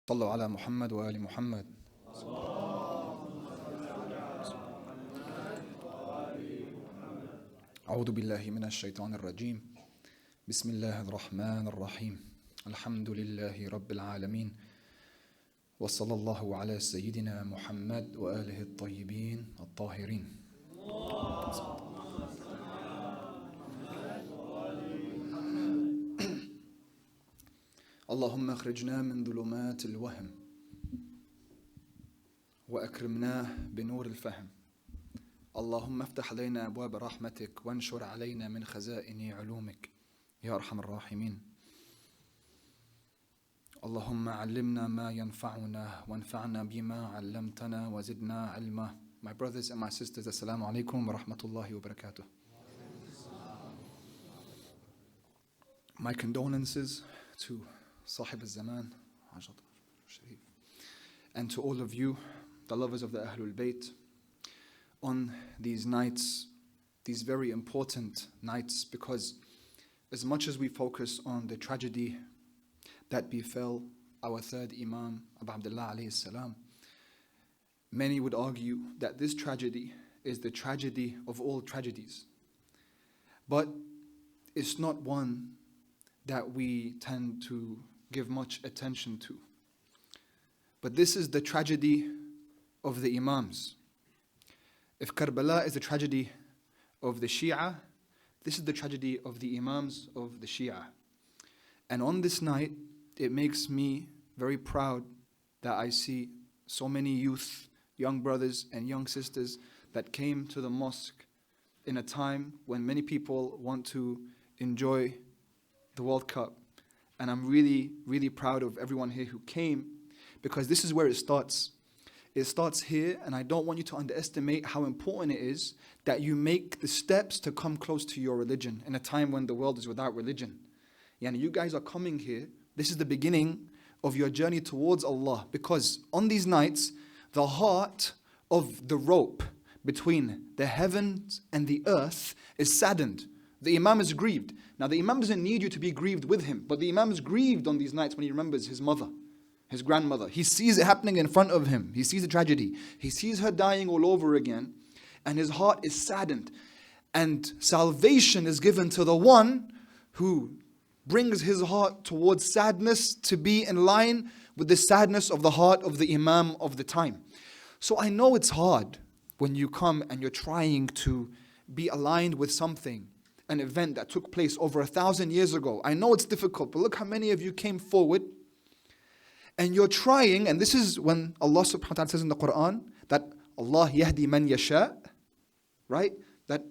صلوا على محمد وآل محمد. أعوذ بالله من الشيطان الرجيم. بسم الله الرحمن الرحيم. الحمد لله رب العالمين. وصلى الله على سيدنا محمد وآله الطيبين الطاهرين. اللهم اخرجنا من ظلمات الوهم وأكرمنا بنور الفهم. اللهم افتح علينا أبواب رحمتك وانشر علينا من خزائن علومك يا أرحم الراحمين. اللهم علمنا ما ينفعنا وانفعنا بما علمتنا وزدنا علما. My brothers and my sisters, assalamu alaikum wa rahmatullahi wa barakatuh. My condolences to Sahib al-Zaman and to all of you, the lovers of the Ahlul Bayt, on these nights, these very important nights, because as much as we focus on the tragedy that befell our third Imam, Abu Abdullah alayhi salam, many would argue that this tragedy is the tragedy of all tragedies. But it's not one that we tend to give much attention to. But this is the tragedy of the Imams. If Karbala is the tragedy of the Shia, this is the tragedy of the Imams of the Shia. And on this night, it makes me very proud that I see so many youth, young brothers and young sisters that came to the mosque in a time when many people want to enjoy the World Cup. And I'm really, really proud of everyone here who came, because this is where it starts. It starts here, and I don't want you to underestimate how important it is that you make the steps to come close to your religion in a time when the world is without religion. Yani, you guys are coming here. This is the beginning of your journey towards Allah, because on these nights, the heart of the rope between the heavens and the earth is saddened. The Imam is grieved. Now the Imam doesn't need you to be grieved with him, but the Imam is grieved on these nights when he remembers his mother, his grandmother. He sees it happening in front of him. He sees the tragedy. He sees her dying all over again, and his heart is saddened. And salvation is given to the one who brings his heart towards sadness to be in line with the sadness of the heart of the Imam of the time. So I know it's hard when you come and you're trying to be aligned with something, an event that took place over 1,000 years ago. I know it's difficult, but look how many of you came forward and you're trying, and this is when Allah subhanahu wa ta'ala says in the Quran that Allah yahdi man yasha, right? That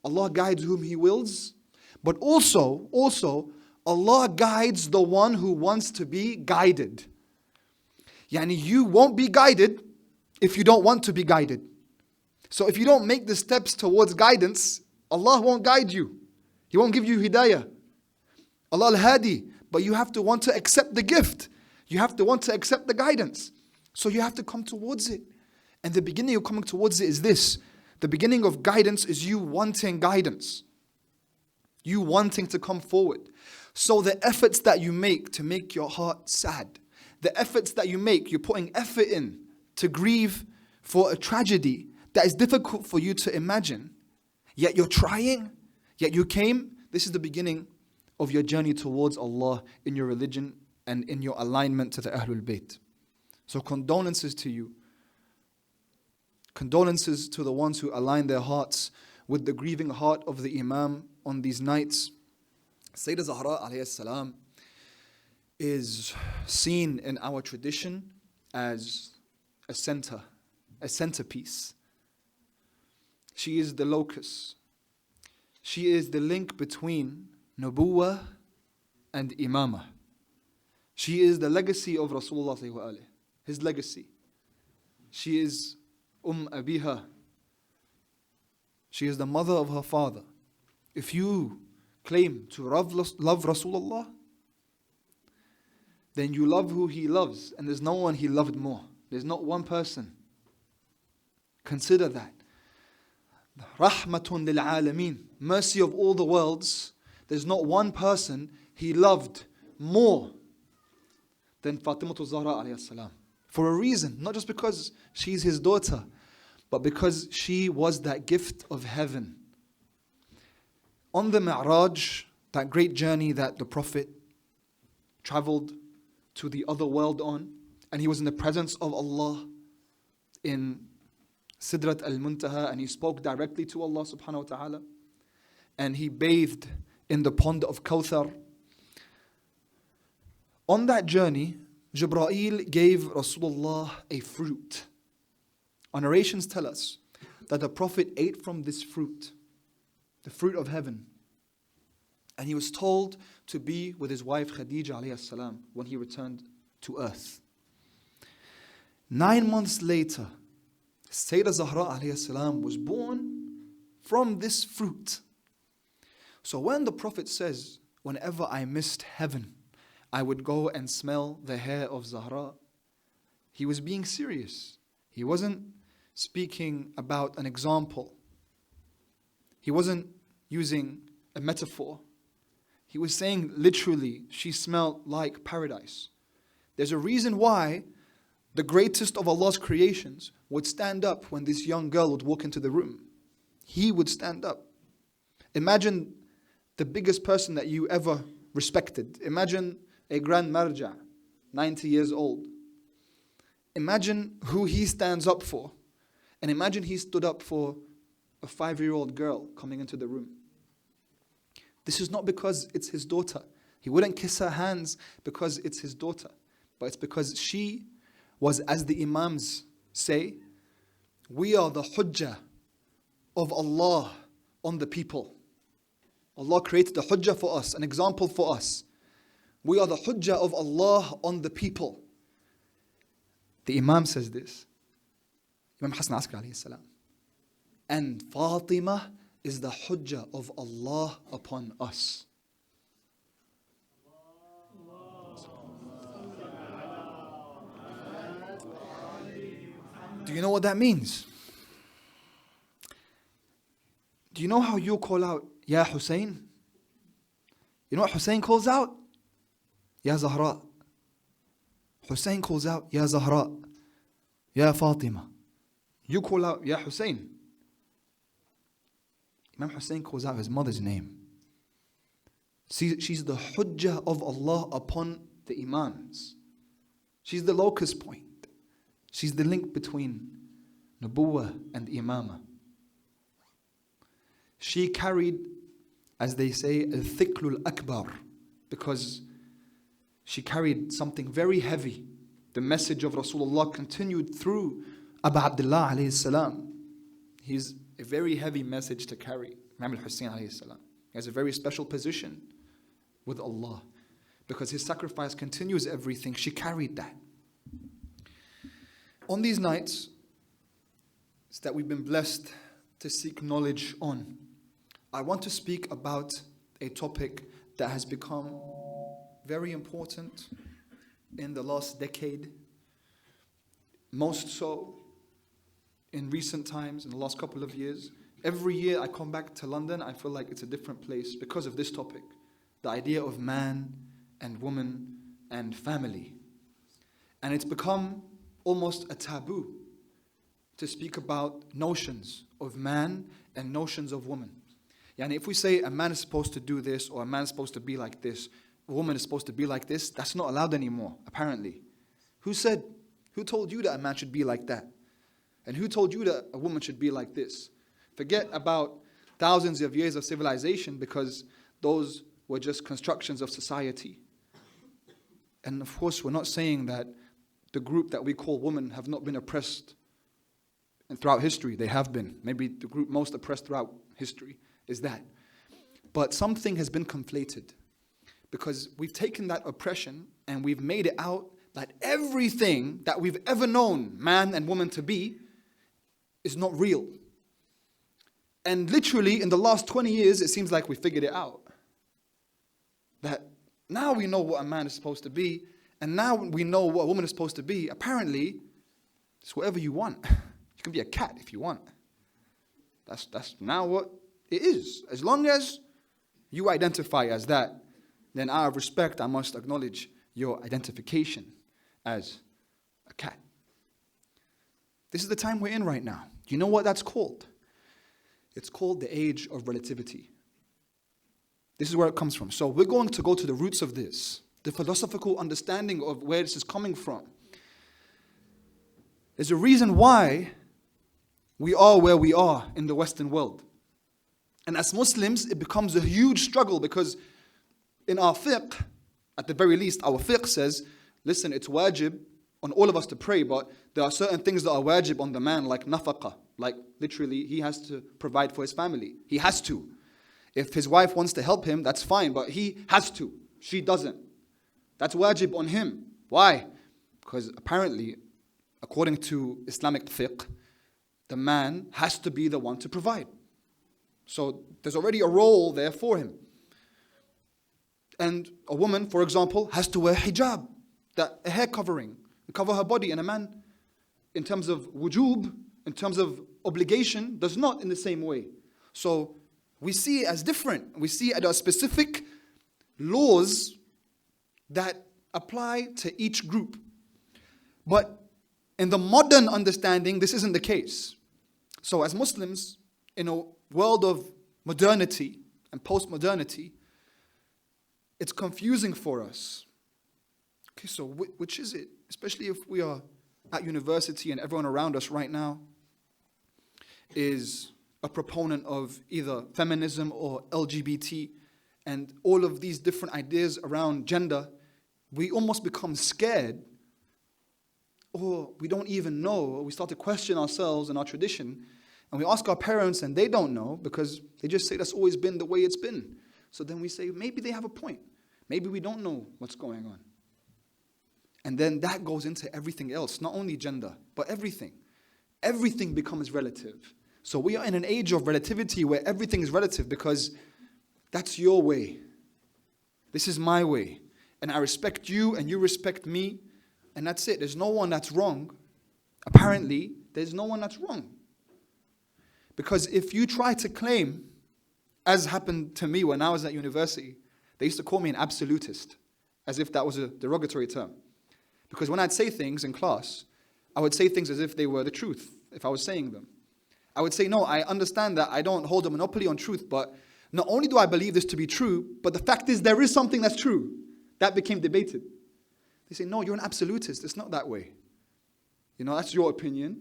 Allah guides whom He wills, but also Allah guides the one who wants to be guided. Yani, you won't be guided if you don't want to be guided. So if you don't make the steps towards guidance, Allah won't guide you. He won't give you hidayah. Allah al-Hadi. But you have to want to accept the gift. You have to want to accept the guidance. So you have to come towards it. And the beginning of coming towards it is this. The beginning of guidance is you wanting guidance. You wanting to come forward. So the efforts that you make to make your heart sad, the efforts that you make, you're putting effort in to grieve for a tragedy that is difficult for you to imagine, yet you're trying, yet you came. This is the beginning of your journey towards Allah in your religion and in your alignment to the Ahlul Bayt. So condolences to you. Condolences to the ones who align their hearts with the grieving heart of the Imam on these nights. Sayyidah Zahraa alayhi salam is seen in our tradition as a centerpiece. She is the locus. She is the link between Nubuwah and Imamah. She is the legacy of Rasulullah sallallahu alaihi wasallam, his legacy. She is Abiha. She is the mother of her father. If you claim to love Rasulullah, then you love who he loves, and there's no one he loved more. There's not one person. Consider that. Rahmatun lil alameen, mercy of all the worlds. There's not one person he loved more than Fatimah Zahraa alayhi salam. For a reason, not just because she's his daughter, but because she was that gift of heaven. On the Mi'raj, that great journey that the Prophet traveled to the other world on, and he was in the presence of Allah in Sidrat al-Muntaha, and he spoke directly to Allah subhanahu wa ta'ala, and he bathed in the pond of Kawthar. On that journey, Jibreel gave Rasulullah a fruit. Our narrations tell us that the Prophet ate from this fruit, the fruit of heaven. And he was told to be with his wife Khadija alayhi salam when he returned to earth. 9 months later, Sayyidah Zahra alayhi salam was born from this fruit. So when the Prophet says, whenever I missed heaven, I would go and smell the hair of Zahra, he was being serious. He wasn't speaking about an example. He wasn't using a metaphor. He was saying literally, she smelled like paradise. There's a reason why the greatest of Allah's creations would stand up when this young girl would walk into the room. He would stand up. Imagine the biggest person that you ever respected. Imagine a grand marja, 90 years old. Imagine who he stands up for. And imagine he stood up for a 5-year-old girl coming into the room. This is not because it's his daughter. He wouldn't kiss her hands because it's his daughter. But it's because she was, as the Imams say, we are the hujjah of Allah on the people. Allah created a hujjah for us, an example for us. We are the hujjah of Allah on the people. The Imam says this. Imam Hassan Askari alayhi salam. And Fatimah is the hujjah of Allah upon us. Do you know what that means? Do you know how you call out, Ya Hussein? You know what Hussein calls out? Ya Zahra. Hussein calls out, Ya Zahra. Ya Fatima. You call out, Ya Hussein. Imam Hussein calls out his mother's name. She's the hujjah of Allah upon the Imams. She's the locus point. She's the link between Nubuwwah and Imamah. She carried, as they say, al-thiqlul akbar, because she carried something very heavy. The message of Rasulullah continued through Abu Abdullah alayhi salam. He's a very heavy message to carry. Imam al-Hussein alayhi salam. He has a very special position with Allah because his sacrifice continues everything. She carried that. On these nights that we've been blessed to seek knowledge on, I want to speak about a topic that has become very important in the last decade, most so in recent times, in the last couple of years. Every year I come back to London, I feel like it's a different place because of this topic, the idea of man and woman and family. And it's become almost a taboo to speak about notions of man and notions of woman. Yani if we say a man is supposed to do this or a man is supposed to be like this, a woman is supposed to be like this, that's not allowed anymore, apparently. Who told you that a man should be like that? And who told you that a woman should be like this? Forget about thousands of years of civilization because those were just constructions of society. And of course, we're not saying that the group that we call women have not been oppressed and throughout history. They have been. Maybe the group most oppressed throughout history is that. But something has been conflated because we've taken that oppression and we've made it out that everything that we've ever known man and woman to be is not real. And literally in the last 20 years, it seems like we figured it out. That now we know what a man is supposed to be, and now we know what a woman is supposed to be. Apparently, it's whatever you want. You can be a cat if you want. That's now what it is. As long as you identify as that, then out of respect, I must acknowledge your identification. as a cat. This is the time we're in right now. Do you know what that's called? It's called the age of relativity. This is where it comes from. So we're going to go to the roots of this, the philosophical understanding of where this is coming from. There's a reason why we are where we are in the Western world. And as Muslims, it becomes a huge struggle because in our fiqh, at the very least, our fiqh says, listen, it's wajib on all of us to pray, but there are certain things that are wajib on the man, like nafaqah. Like literally, he has to provide for his family. He has to. If his wife wants to help him, that's fine, but he has to. She doesn't. That's wajib on him. Why? Because apparently, according to Islamic fiqh, the man has to be the one to provide. So there's already a role there for him. And a woman, for example, has to wear hijab, a hair covering, and cover her body. And a man, in terms of wujub, in terms of obligation, does not in the same way. So we see it as different. We see it as specific laws that apply to each group. But in the modern understanding, this isn't the case. So as Muslims, in a world of modernity and post-modernity, it's confusing for us. Okay, so which is it? Especially if we are at university and everyone around us right now is a proponent of either feminism or LGBT and all of these different ideas around gender, we almost become scared, or we don't even know, or we start to question ourselves and our tradition, and we ask our parents and they don't know because they just say that's always been the way it's been. So then we say, maybe they have a point. Maybe we don't know what's going on. And then that goes into everything else, not only gender, but everything. Everything becomes relative. So we are in an age of relativity where everything is relative because that's your way. This is my way. And I respect you and you respect me. And that's it. There's no one that's wrong. Apparently, there's no one that's wrong. Because if you try to claim, as happened to me when I was at university, they used to call me an absolutist, as if that was a derogatory term. Because when I'd say things in class, I would say things as if they were the truth, if I was saying them. I would say, no, I understand that I don't hold a monopoly on truth, but not only do I believe this to be true, but the fact is there is something that's true. That became debated. They say, no, you're an absolutist. It's not that way. You know, that's your opinion.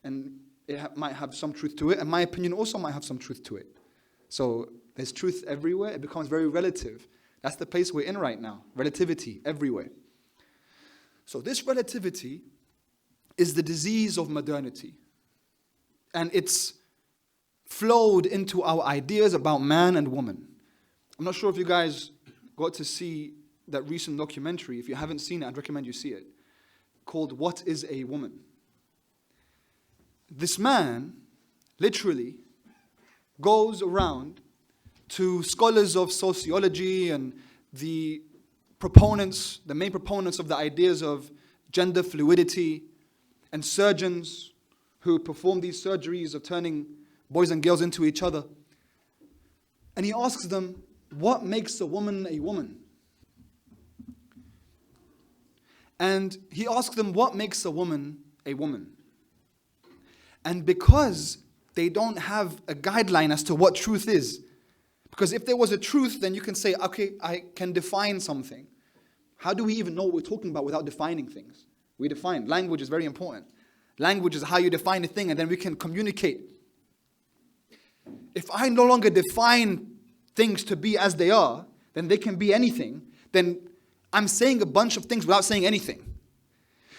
And it might have some truth to it, and my opinion also might have some truth to it. So there's truth everywhere. It becomes very relative. That's the place we're in right now. Relativity everywhere. So this relativity is the disease of modernity. And it's flowed into our ideas about man and woman. I'm not sure if you guys got to see that recent documentary. If you haven't seen it, I'd recommend you see it. Called What is a Woman? This man literally goes around to scholars of sociology and the main proponents of the ideas of gender fluidity, and surgeons who perform these surgeries of turning boys and girls into each other. And he asks them, what makes a woman a woman? And he asks them, what makes a woman a woman? And because they don't have a guideline as to what truth is, because if there was a truth, then you can say, okay, I can define something. How do we even know what we're talking about without defining things? We define. Language is very important. Language is how you define a thing, and then we can communicate. If I no longer define things to be as they are, then they can be anything, then I'm saying a bunch of things without saying anything.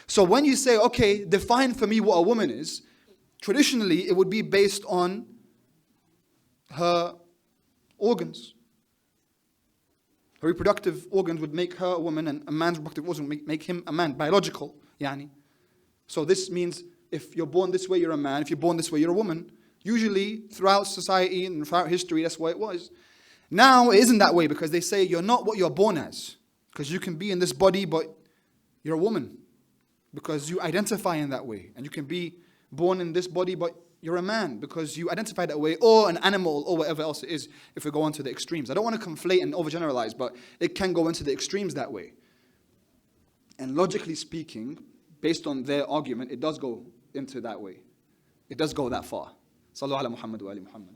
So when you say, okay, define for me what a woman is, traditionally it would be based on her organs. Her reproductive organs would make her a woman, and a man's reproductive organs would make him a man, biological, yani. So this means if you're born this way, you're a man. If you're born this way, you're a woman. Usually, throughout society and throughout history, that's what it was. Now, it isn't that way because they say you're not what you're born as. Because you can be in this body, but you're a woman. Because you identify in that way. And you can be born in this body, but you're a man because you identify that way, or an animal, or whatever else it is, if we go on to the extremes. I don't want to conflate and overgeneralize, but it can go into the extremes that way. And logically speaking, based on their argument, it does go into that way. It does go that far. Sallu ala Muhammad wa ali Muhammad.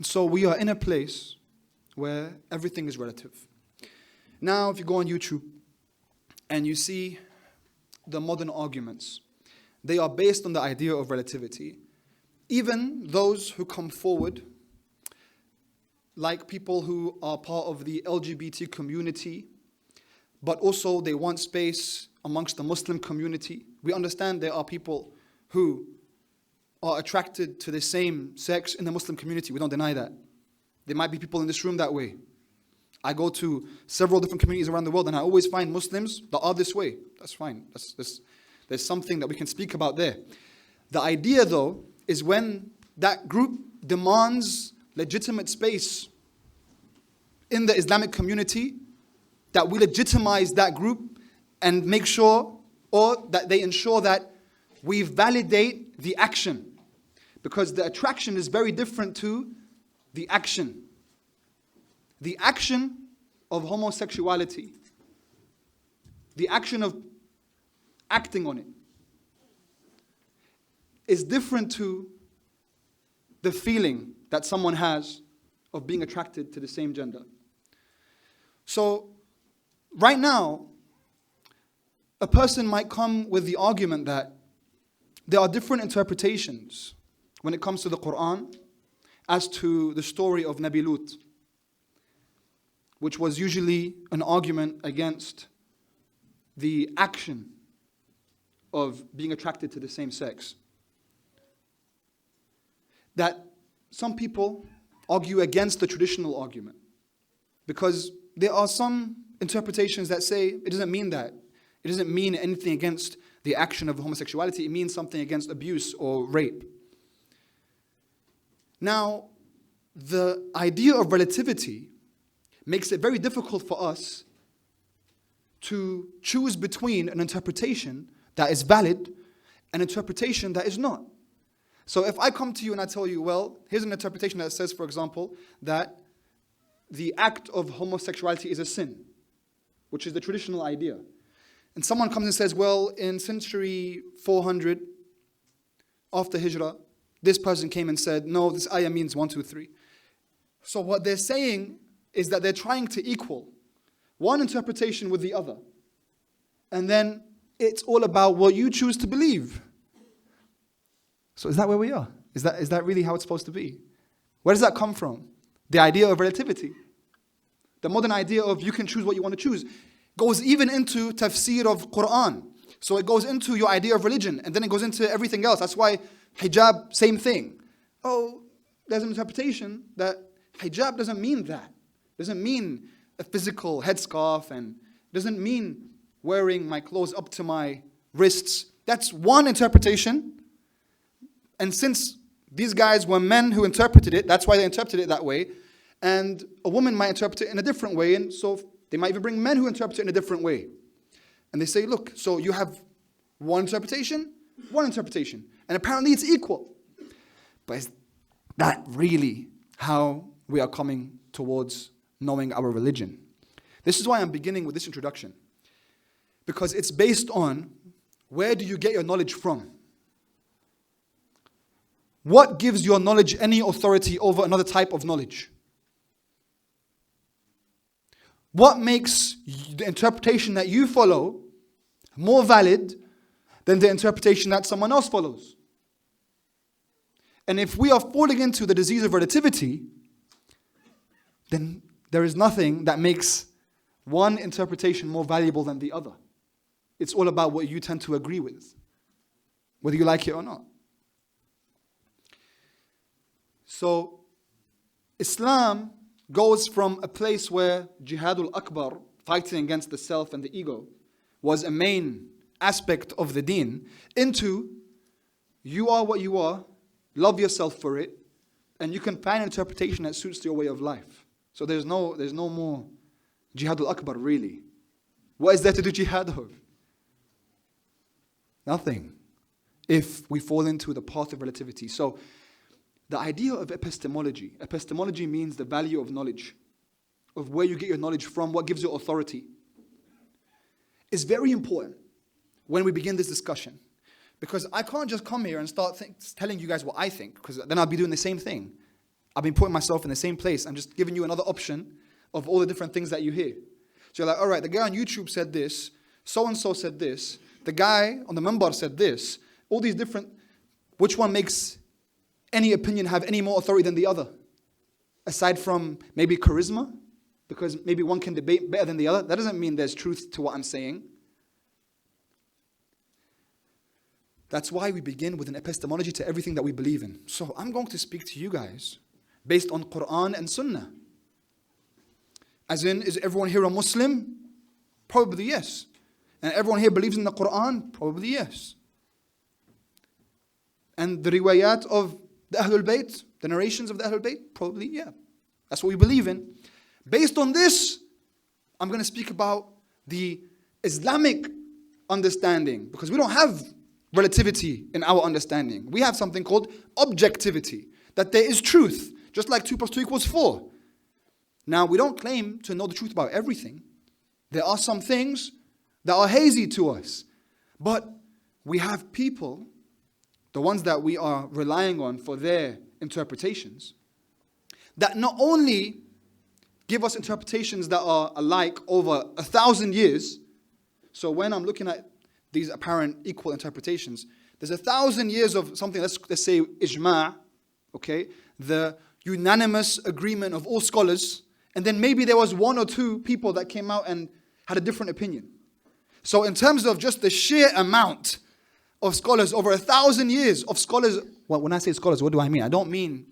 So we are in a place where everything is relative. Now, if you go on YouTube and you see the modern arguments, they are based on the idea of relativity. Even those who come forward, like people who are part of the LGBT community, but also they want space amongst the Muslim community. We understand there are people who are attracted to the same sex in the Muslim community. We don't deny that. There might be people in this room that way. I go to several different communities around the world and I always find Muslims that are this way. That's fine. There's something that we can speak about there. The idea, though, is when that group demands legitimate space in the Islamic community, that we legitimize that group and make sure, or that they ensure that we validate the action. Because the attraction is very different to the action. The action of homosexuality, the action of acting on it, is different to the feeling that someone has of being attracted to the same gender. So, right now, a person might come with the argument that there are different interpretations when it comes to the Quran as to the story of Nabi Lut, which was usually an argument against the action of being attracted to the same sex. That some people argue against the traditional argument because there are some interpretations that say it doesn't mean that. It doesn't mean anything against the action of homosexuality. It means something against abuse or rape. Now, the idea of relativity makes it very difficult for us to choose between an interpretation that is valid and an interpretation that is not. So if I come to you and I tell you, well, here's an interpretation that says, for example, that the act of homosexuality is a sin, which is the traditional idea. And someone comes and says, well, in century 400 after Hijrah, this person came and said, no, this ayah means 1, 2, 3. So what they're saying is that they're trying to equal one interpretation with the other. And then it's all about what you choose to believe. So is that where we are? Is that really how it's supposed to be? Where does that come from? The idea of relativity. The modern idea of you can choose what you want to choose goes even into tafsir of Quran. So it goes into your idea of religion, and then it goes into everything else. That's why hijab, same thing. Oh, there's an interpretation that hijab doesn't mean that. Doesn't mean a physical headscarf, and doesn't mean wearing my clothes up to my wrists. That's one interpretation. And since these guys were men who interpreted it, that's why they interpreted it that way. And a woman might interpret it in a different way, and so they might even bring men who interpret it in a different way. And they say, look, so you have one interpretation, and apparently it's equal. But is that really how we are coming towards knowing our religion? This is why I'm beginning with this introduction. Because it's based on, where do you get your knowledge from? What gives your knowledge any authority over another type of knowledge? What makes the interpretation that you follow more valid than the interpretation that someone else follows? And if we are falling into the disease of relativity, then there is nothing that makes one interpretation more valuable than the other. It's all about what you tend to agree with, whether you like it or not. So, Islam goes from a place where Jihadul Akbar, fighting against the self and the ego, was a main aspect of the deen, into you are what you are, love yourself for it, and you can find an interpretation that suits your way of life. So there's no more Jihadul Akbar really. What is there to do jihad of? Nothing. If we fall into the path of relativity. So the idea of epistemology means the value of knowledge, of where you get your knowledge from, what gives you authority, is very important when we begin this discussion. Because I can't just come here and start telling you guys what I think, because then I'll be doing the same thing. I've been putting myself in the same place. I'm just giving you another option of all the different things that you hear. So you're like, all right, the guy on YouTube said this, so-and-so said this, the guy on the minbar said this, all these different, which one makes any opinion have any more authority than the other? Aside from maybe charisma, because maybe one can debate better than the other. That doesn't mean there's truth to what I'm saying. That's why we begin with an epistemology to everything that we believe in. So I'm going to speak to you guys based on Quran and Sunnah. As in, is everyone here a Muslim? Probably yes. And everyone here believes in the Quran? Probably yes. And the riwayat of the Ahlul Bayt, the narrations of the Ahlul Bayt? Probably yeah. That's what we believe in. Based on this, I'm going to speak about the Islamic understanding, because we don't have relativity in our understanding. We have something called objectivity, that there is truth, just like 2 + 2 = 4. Now, we don't claim to know the truth about everything. There are some things that are hazy to us, but we have people, the ones that we are relying on for their interpretations, that not only give us interpretations that are alike over 1,000 years. So when I'm looking at these apparent equal interpretations, there's 1,000 years of something, let's say ijma', okay, the unanimous agreement of all scholars, and then maybe there was 1 or 2 people that came out and had a different opinion. So in terms of just the sheer amount of scholars, over 1,000 years of scholars, well, when I say scholars, what do I mean? I don't mean,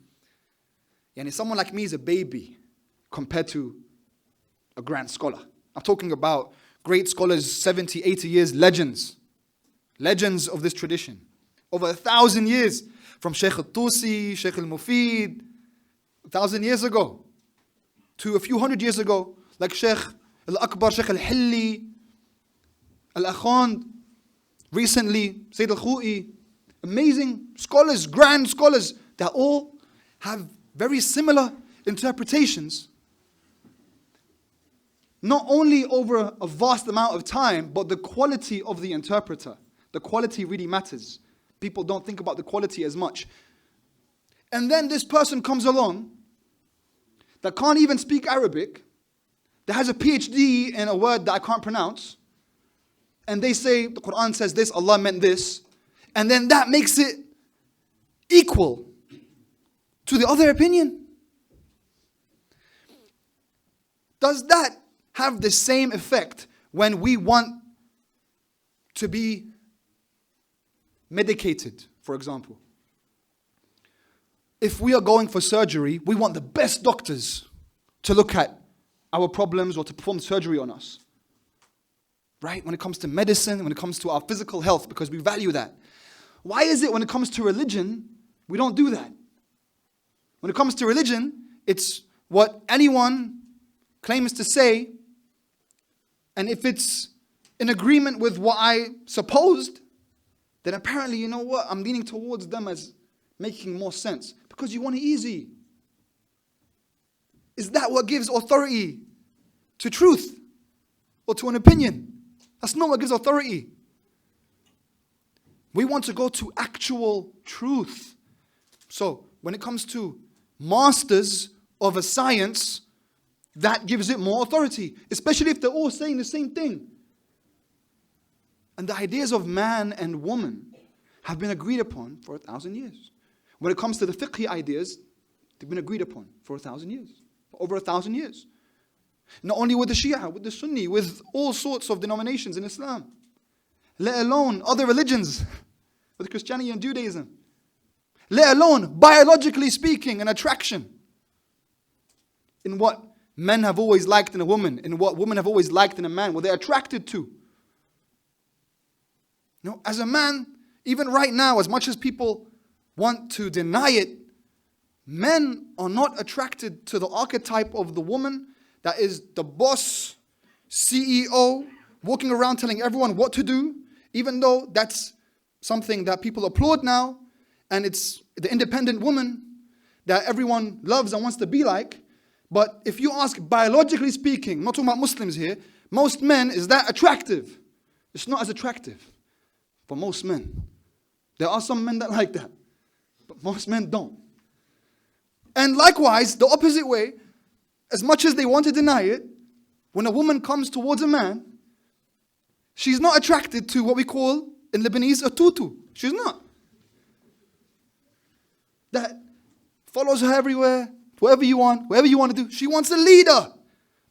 someone like me is a baby compared to a grand scholar. I'm talking about great scholars, 70, 80 years, legends of this tradition. Over 1,000 years, from Shaykh al-Tusi, Shaykh al-Mufid, 1,000 years ago, to a few hundred years ago, like Shaykh al-Akbar, Shaykh al-Hilli, al-Akhand, recently, Sayyid al-Khou'i, amazing scholars, grand scholars, that all have very similar interpretations. Not only over a vast amount of time, but the quality of the interpreter. The quality really matters. People don't think about the quality as much. And then this person comes along that can't even speak Arabic, that has a PhD in a word that I can't pronounce, and they say the Quran says this, Allah meant this, and then that makes it equal to the other opinion. Does that have the same effect when we want to be medicated, for example? If we are going for surgery, we want the best doctors to look at our problems or to perform surgery on us. Right? When it comes to medicine, when it comes to our physical health, because we value that. Why is it when it comes to religion, we don't do that? When it comes to religion, it's what anyone claims to say, and if it's in agreement with what I supposed, then apparently, you know what, I'm leaning towards them as making more sense. Because you want it easy. Is that what gives authority to truth or to an opinion? That's not what gives authority. We want to go to actual truth. So, when it comes to masters of a science, that gives it more authority, especially if they're all saying the same thing. And the ideas of man and woman have been agreed upon for 1,000 years. When it comes to the fiqh ideas, they've been agreed upon for 1,000 years, for over 1,000 years. Not only with the Shia, with the Sunni, with all sorts of denominations in Islam, let alone other religions, with Christianity and Judaism, let alone biologically speaking, an attraction in what men have always liked in a woman, in what women have always liked in a man, what they're attracted to. You know, as a man, even right now, as much as people want to deny it, Men are not attracted to the archetype of the woman that is the boss, CEO, walking around telling everyone what to do, even though that's something that people applaud now, and it's the independent woman that everyone loves and wants to be like. But if you ask, biologically speaking, not talking about Muslims here, most men, is that attractive? It's not as attractive for most men. There are some men that like that, but most men don't. And likewise, the opposite way, as much as they want to deny it, when a woman comes towards a man, she's not attracted to what we call in Lebanese a tutu. She's not. That follows her everywhere, whatever you want to do. She wants a leader,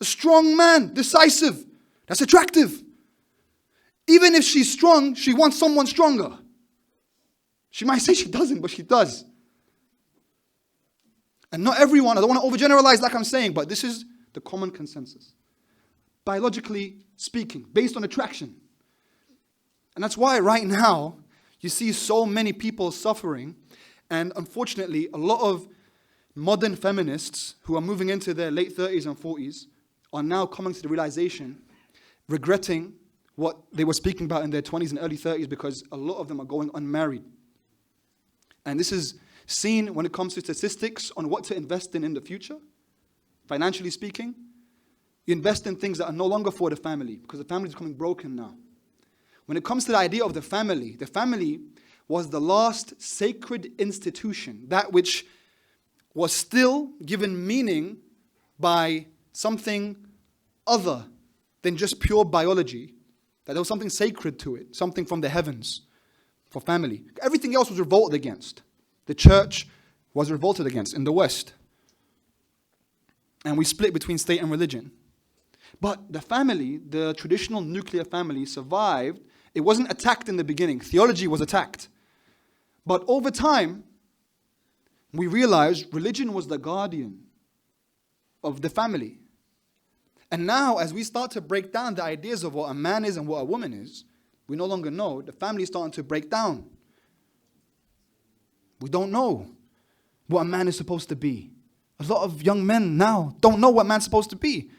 a strong man, decisive. That's attractive. Even if she's strong, she wants someone stronger. She might say she doesn't, but she does. And not everyone, I don't want to overgeneralize like I'm saying, but this is the common consensus. Biologically speaking, based on attraction. And that's why right now, you see so many people suffering. And unfortunately, a lot of modern feminists who are moving into their late 30s and 40s are now coming to the realization, regretting what they were speaking about in their 20s and early 30s, because a lot of them are going unmarried. And this is seen when it comes to statistics on what to invest in the future. Financially speaking, you invest in things that are no longer for the family, because the family is becoming broken now. When it comes to the idea of the family was the last sacred institution, that which was still given meaning by something other than just pure biology, that there was something sacred to it, something from the heavens for family. Everything else was revolted against. The church was revolted against in the West. And we split between state and religion. But the family, the traditional nuclear family, survived. It wasn't attacked in the beginning. Theology was attacked. But over time, we realized religion was the guardian of the family. And now, as we start to break down the ideas of what a man is and what a woman is, we no longer know. The family is starting to break down. We don't know what a man is supposed to be. A lot of young men now don't know what man's supposed to be.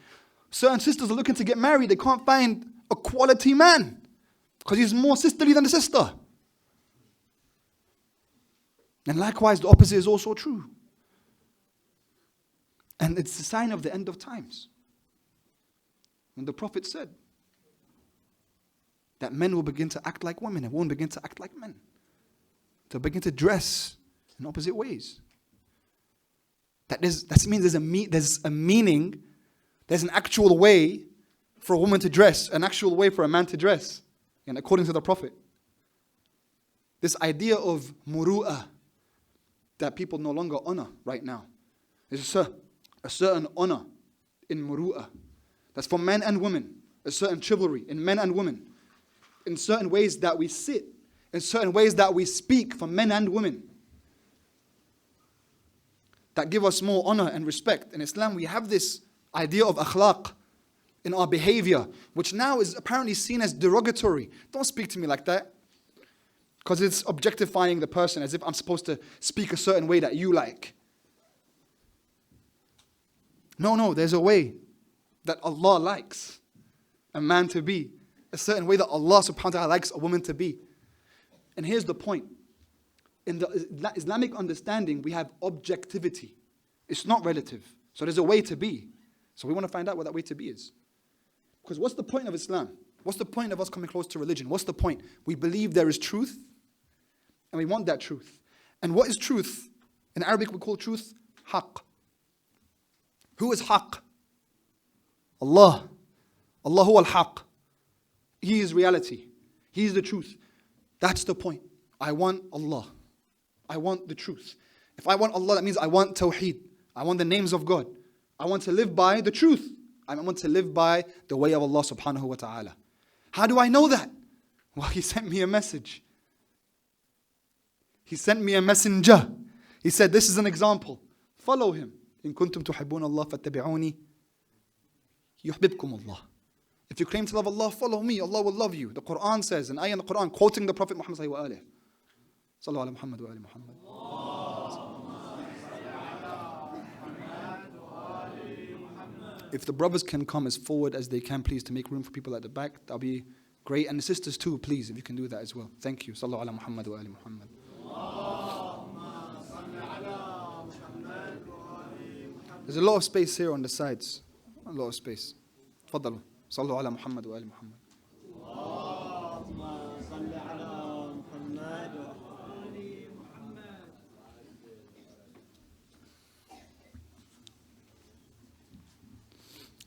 Certain sisters are looking to get married. They can't find a quality man because he's more sisterly than the sister. And likewise, the opposite is also true. And it's a sign of the end of times. When the Prophet said that men will begin to act like women and women begin to act like men. To begin to dress in opposite ways. That means there's a meaning, there's an actual way for a woman to dress, an actual way for a man to dress, and according to the Prophet. This idea of muru'ah that people no longer honor right now. There's a certain honor in muru'ah. That's for men and women. A certain chivalry in men and women. In certain ways that we sit. In certain ways that we speak for men and women. That give us more honor and respect. In Islam, we have this idea of akhlaq in our behavior, which now is apparently seen as derogatory. Don't speak to me like that. Because it's objectifying the person as if I'm supposed to speak a certain way that you like. No, there's a way that Allah likes a man to be. A certain way that Allah subhanahu wa ta'ala likes a woman to be. And here's the point. In the Islamic understanding, we have objectivity. It's not relative. So there's a way to be. So we want to find out what that way to be is. Because what's the point of Islam? What's the point of us coming close to religion? What's the point? We believe there is truth, and we want that truth. And what is truth? In Arabic we call truth haqq. Who is haqq? Allah. Allah huwa al-haqq. He is reality. He is the truth. That's the point. I want Allah. I want the truth. If I want Allah, that means I want tawheed. I want the names of God. I want to live by the truth. I want to live by the way of Allah subhanahu wa ta'ala. How do I know that? Well, He sent me a message. He sent me a messenger. He said, this is an example. Follow him. إن كنتم تحبون الله فاتبعوني يحببكم الله. If you claim to love Allah, follow me. Allah will love you. The Quran says, an ayah in the Quran, quoting the Prophet Muhammad sallallahu alaihi wa alihi. Sallallahu ala Muhammad wa ali Muhammad. If the brothers can come as forward as they can, please, to make room for people at the back, that'll be great. And the sisters too, please, if you can do that as well. Thank you. Sallallahu ala Muhammad wa ali Muhammad. There's a lot of space here on the sides. A lot of space. Faddalu. Sallallahu ala Muhammad wa ali Muhammad.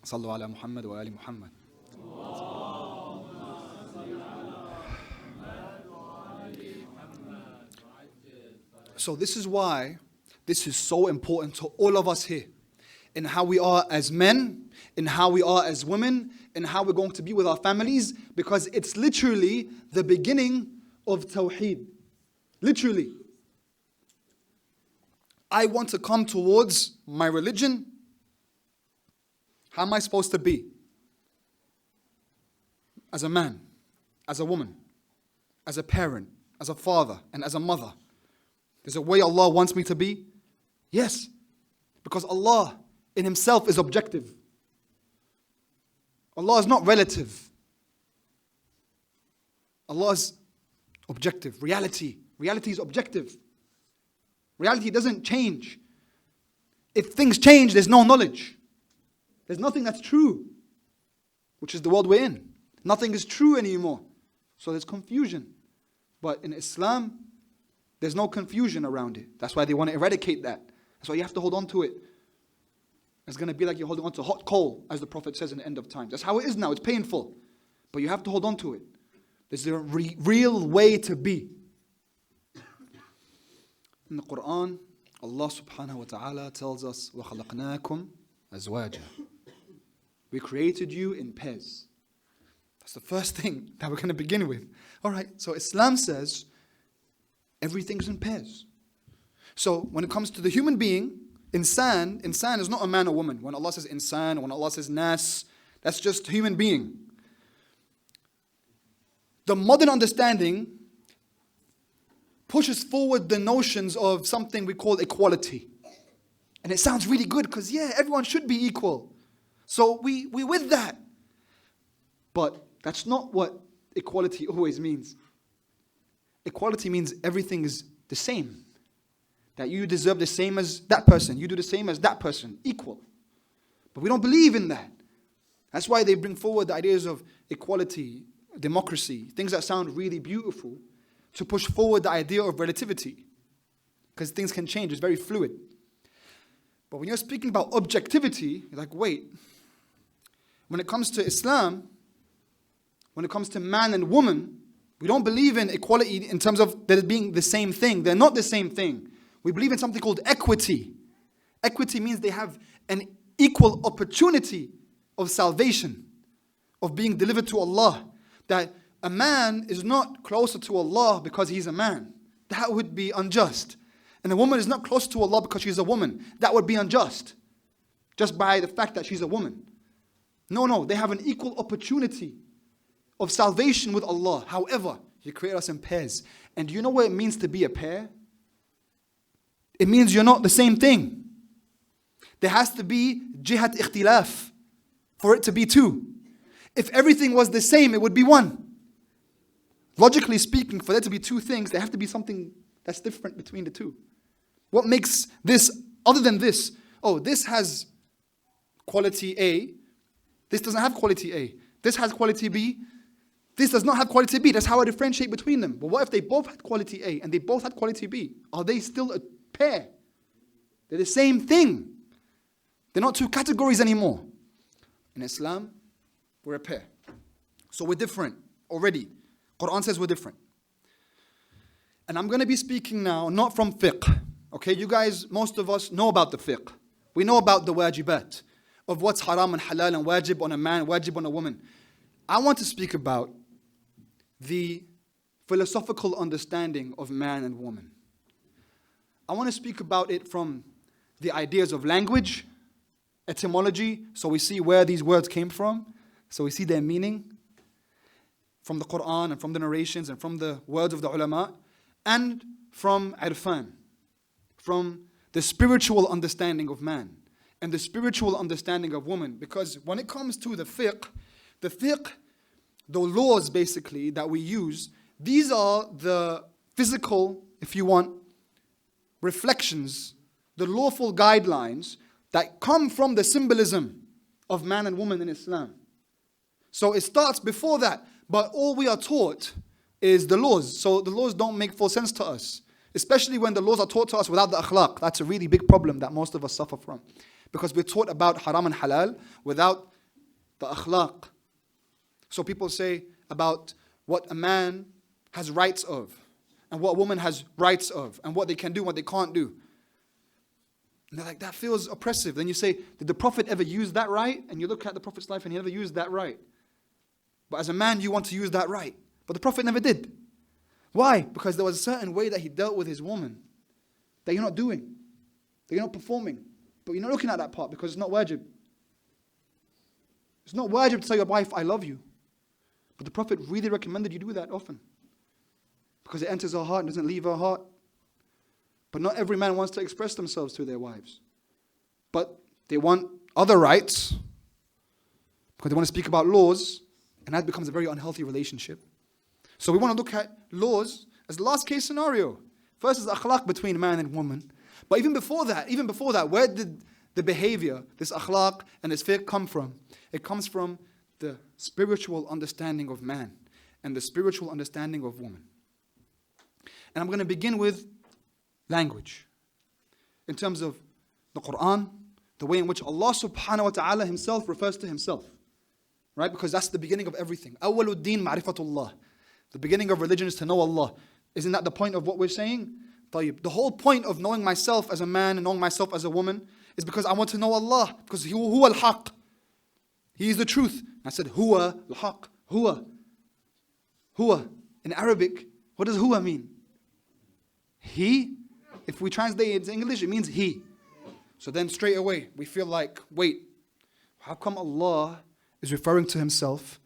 Sallu ala Muhammad wa ali Muhammad. So this is why this is so important to all of us here, in how we are as men, in how we are as women, in how we're going to be with our families, because it's literally the beginning of Tawheed. Literally. I want to come towards my religion. How am I supposed to be? As a man, as a woman, as a parent, as a father, and as a mother. There's a way Allah wants me to be? Yes. Because Allah in Himself is objective. Allah is not relative. Allah is objective. Reality. Reality is objective. Reality doesn't change. If things change, there's no knowledge. There's nothing that's true, which is the world we're in. Nothing is true anymore. So there's confusion. But in Islam, there's no confusion around it. That's why they want to eradicate that. That's why you have to hold on to it. It's going to be like you're holding on to hot coal, as the Prophet says in the end of times. That's how it is now. It's painful. But you have to hold on to it. There's a real way to be. In the Quran, Allah subhanahu wa ta'ala tells us, وَخَلَقْنَاكُمْ أَزْوَاجًا. We created you in pairs. That's the first thing that we're going to begin with. All right, so Islam says everything's in pairs. So when it comes to the human being, insan is not a man or woman. When Allah says insan, when Allah says nas, that's just human being. The modern understanding pushes forward the notions of something we call equality. And it sounds really good because, yeah, everyone should be equal. So we're with that. But that's not what equality always means. Equality means everything is the same. That you deserve the same as that person. You do the same as that person. Equal. But we don't believe in that. That's why they bring forward the ideas of equality, democracy, things that sound really beautiful, to push forward the idea of relativity. Because things can change. It's very fluid. But when you're speaking about objectivity, you're like, wait. When it comes to Islam, when it comes to man and woman, we don't believe in equality in terms of them being the same thing. They're not the same thing. We believe in something called equity. Equity means they have an equal opportunity of salvation, of being delivered to Allah. That a man is not closer to Allah because he's a man. That would be unjust. And a woman is not closer to Allah because she's a woman. That would be unjust. Just by the fact that she's a woman. No, they have an equal opportunity of salvation with Allah. However, He created us in pairs. And do you know what it means to be a pair? It means you're not the same thing. There has to be jihat ikhtilaf for it to be two. If everything was the same, it would be one. Logically speaking, for there to be two things, there have to be something that's different between the two. What makes this, other than this, oh, this has quality A, this doesn't have quality A. This has quality B, this does not have quality B. That's how I differentiate between them. But what if they both had quality A and they both had quality B? Are they still a pair? They're the same thing. They're not two categories anymore. In Islam, we're a pair. So we're different already. Quran says we're different. And I'm going to be speaking now not from fiqh. Okay, you guys, most of us know about the fiqh. We know about the wajibat, of what's haram and halal and wajib on a man, wajib on a woman. I want to speak about the philosophical understanding of man and woman. I want to speak about it from the ideas of language, etymology, so we see where these words came from, so we see their meaning, from the Quran and from the narrations and from the words of the ulama, and from irfan, from the spiritual understanding of man. and the spiritual understanding of woman. Because when it comes to the fiqh, the laws basically that we use, these are the physical, if you want, reflections, the lawful guidelines that come from the symbolism of man and woman in Islam. So it starts before that, but all we are taught is the laws. So the laws don't make full sense to us, especially when the laws are taught to us without the akhlaq. That's a really big problem that most of us suffer from, because we're taught about haram and halal without the akhlaq. So people say about what a man has rights of, and what a woman has rights of, and what they can do, what they can't do. And they're like, that feels oppressive. Then you say, did the Prophet ever use that right? And you look at the Prophet's life and he never used that right. But as a man, you want to use that right. But the Prophet never did. Why? Because there was a certain way that he dealt with his woman that you're not doing, that you're not performing. But you're not looking at that part because it's not wajib. It's not wajib to tell your wife, I love you. But the Prophet really recommended you do that often, because it enters her heart and doesn't leave her heart. But not every man wants to express themselves to their wives. But they want other rights, because they want to speak about laws, and that becomes a very unhealthy relationship. So we want to look at laws as the last case scenario. First is akhlaq between man and woman. But even before that, where did the behavior, this akhlaq and this fiqh come from? It comes from the spiritual understanding of man and the spiritual understanding of woman. And I'm going to begin with language. In terms of the Quran, the way in which Allah subhanahu wa ta'ala himself refers to himself. Right? Because that's the beginning of everything. Awwaluddin ma'rifatullah. The beginning of religion is to know Allah. Isn't that the point of what we're saying? The whole point of knowing myself as a man and knowing myself as a woman is because I want to know Allah. Because huwa al-haq. He is the truth. I said huwa al-haq. Huwa. Huwa. In Arabic, what does huwa mean? He. If we translate it into English, it means he. So then straight away, we feel like, wait, how come Allah is referring to himself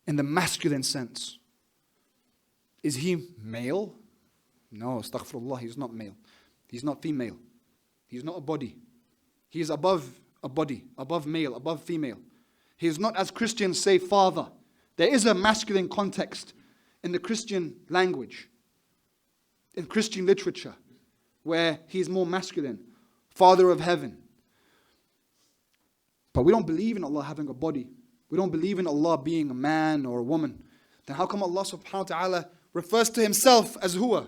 in the masculine sense? Is he male? No, astaghfirullah, he's not male. He's not female. He's not a body. He is above a body, above male, above female. He is not, as Christians say, father. There is a masculine context in the Christian language, in Christian literature, where he is more masculine, Father of heaven. But we don't believe in Allah having a body. We don't believe in Allah being a man or a woman. Then how come Allah subhanahu wa ta'ala refers to himself as huwa?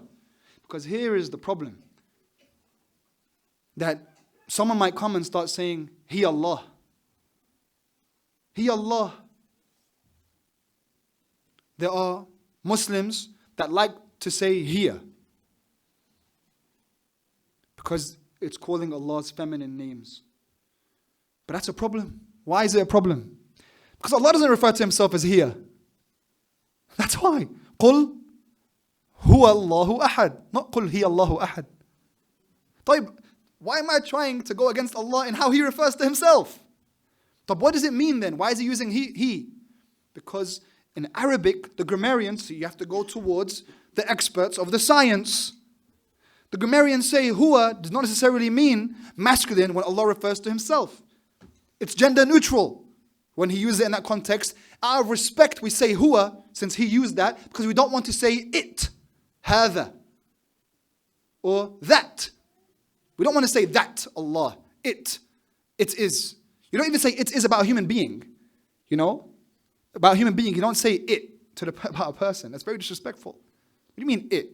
Because here is the problem. That someone might come and start saying, He Allah. He Allah. There are Muslims that like to say here, because it's calling Allah's feminine names. But that's a problem. Why is it a problem? Because Allah doesn't refer to himself as here. That's why. قُلْ هُوَ اللَّهُ أَحَدٌ. Not قُلْ هِيَ اللَّهُ أَحَدٌ. طيب, why am I trying to go against Allah in how he refers to himself? But what does it mean then? Why is he using he? Because in Arabic, the grammarians, so you have to go towards the experts of the science. The grammarians say huwa does not necessarily mean masculine when Allah refers to himself. It's gender neutral when he uses it in that context. Out of respect, we say huwa, since he used that, because we don't want to say it, هذا, or that. We don't want to say that, Allah, it is. You don't even say it is about a human being. You know, about a human being, you don't say it about a person. That's very disrespectful. What do you mean it?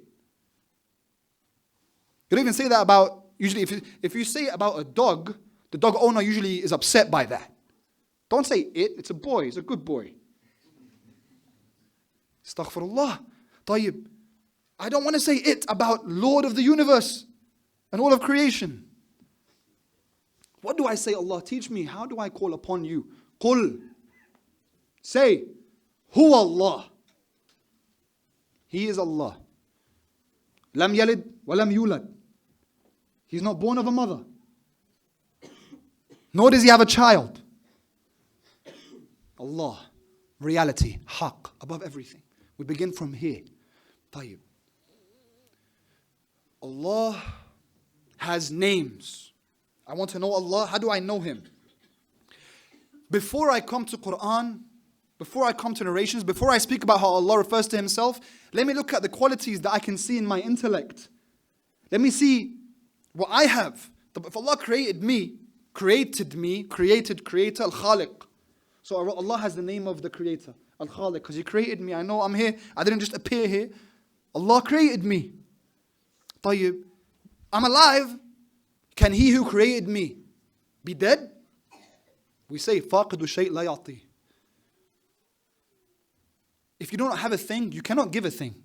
You don't even say that about, usually if you say it about a dog, the dog owner usually is upset by that. Don't say it, it's a boy, it's a good boy. Astaghfirullah. Tayyib. I don't want to say it about Lord of the universe and all of creation. What do I say, Allah? Teach me. How do I call upon you? Qul. Say, Huwa Allah. He is Allah. Lam yalid wa lam yulad. He's not born of a mother. Nor does he have a child. Allah. Reality. Haqq. Above everything. We begin from here. Tayyib. Allah has names. I want to know Allah. How do I know Him? Before I come to Quran, before I come to narrations, before I speak about how Allah refers to Himself, let me look at the qualities that I can see in my intellect. Let me see what I have. If Allah created me, creator, Al-Khaliq. So Allah has the name of the creator, Al-Khaliq, because He created me. I know I'm here. I didn't just appear here. Allah created me. طيب, I'm alive. Can He who created me be dead? We say, فاقد الشيء لا يعطيه. If you don't have a thing, you cannot give a thing.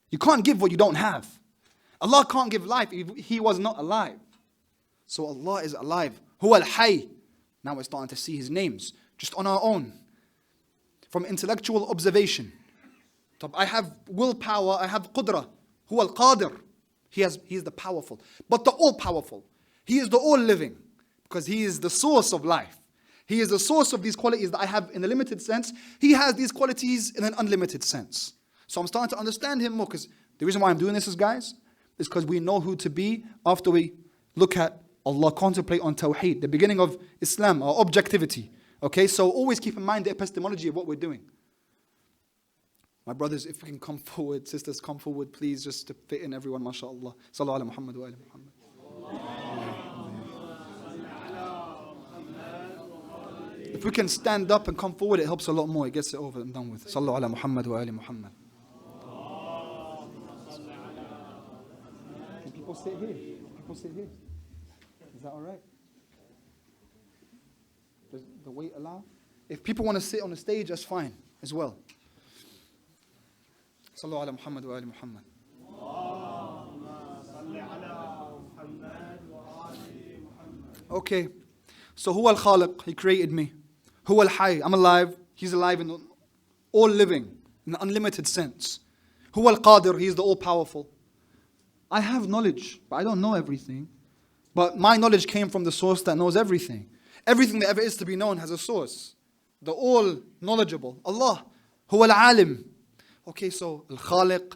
You can't give what you don't have. Allah can't give life if He was not alive. So Allah is alive. Huwa al-Hayy. Now we're starting to see His names just on our own, from intellectual observation. I have willpower, I have qudra. Huwa al-Qadir. He is the powerful, but the all-powerful. He is the all-living, because He is the source of life. He is the source of these qualities that I have in a limited sense. He has these qualities in an unlimited sense. So I'm starting to understand Him more, because the reason why I'm doing this is, guys, is because we know who to be after we look at Allah, contemplate on Tawheed, the beginning of Islam, or objectivity. Okay, so always keep in mind the epistemology of what we're doing. My brothers, if we can come forward, sisters, come forward, please, just to fit in everyone, mashallah. Sallallahu ala Muhammad wa ala Muhammad. If we can stand up and come forward, it helps a lot more. It gets it over and done with. Sallallahu ala Muhammad wa ala Muhammad. Can people sit here? People sit here. Is that all right? Does the weight allow? If people want to sit on the stage, that's fine as well. Sallallahu ala Muhammad wa ala Muhammad. Okay, so Huwa al-Khaliq, He created me. Huwa al-Hayy, I'm alive. He's alive in all living, in an unlimited sense. Huwa al-Qadir, He is the all-powerful. I have knowledge, but I don't know everything. But my knowledge came from the source that knows everything. Everything that ever is to be known has a source. The all-knowledgeable, Allah. Huwa al-Alim. Okay, so Al-Khaliq,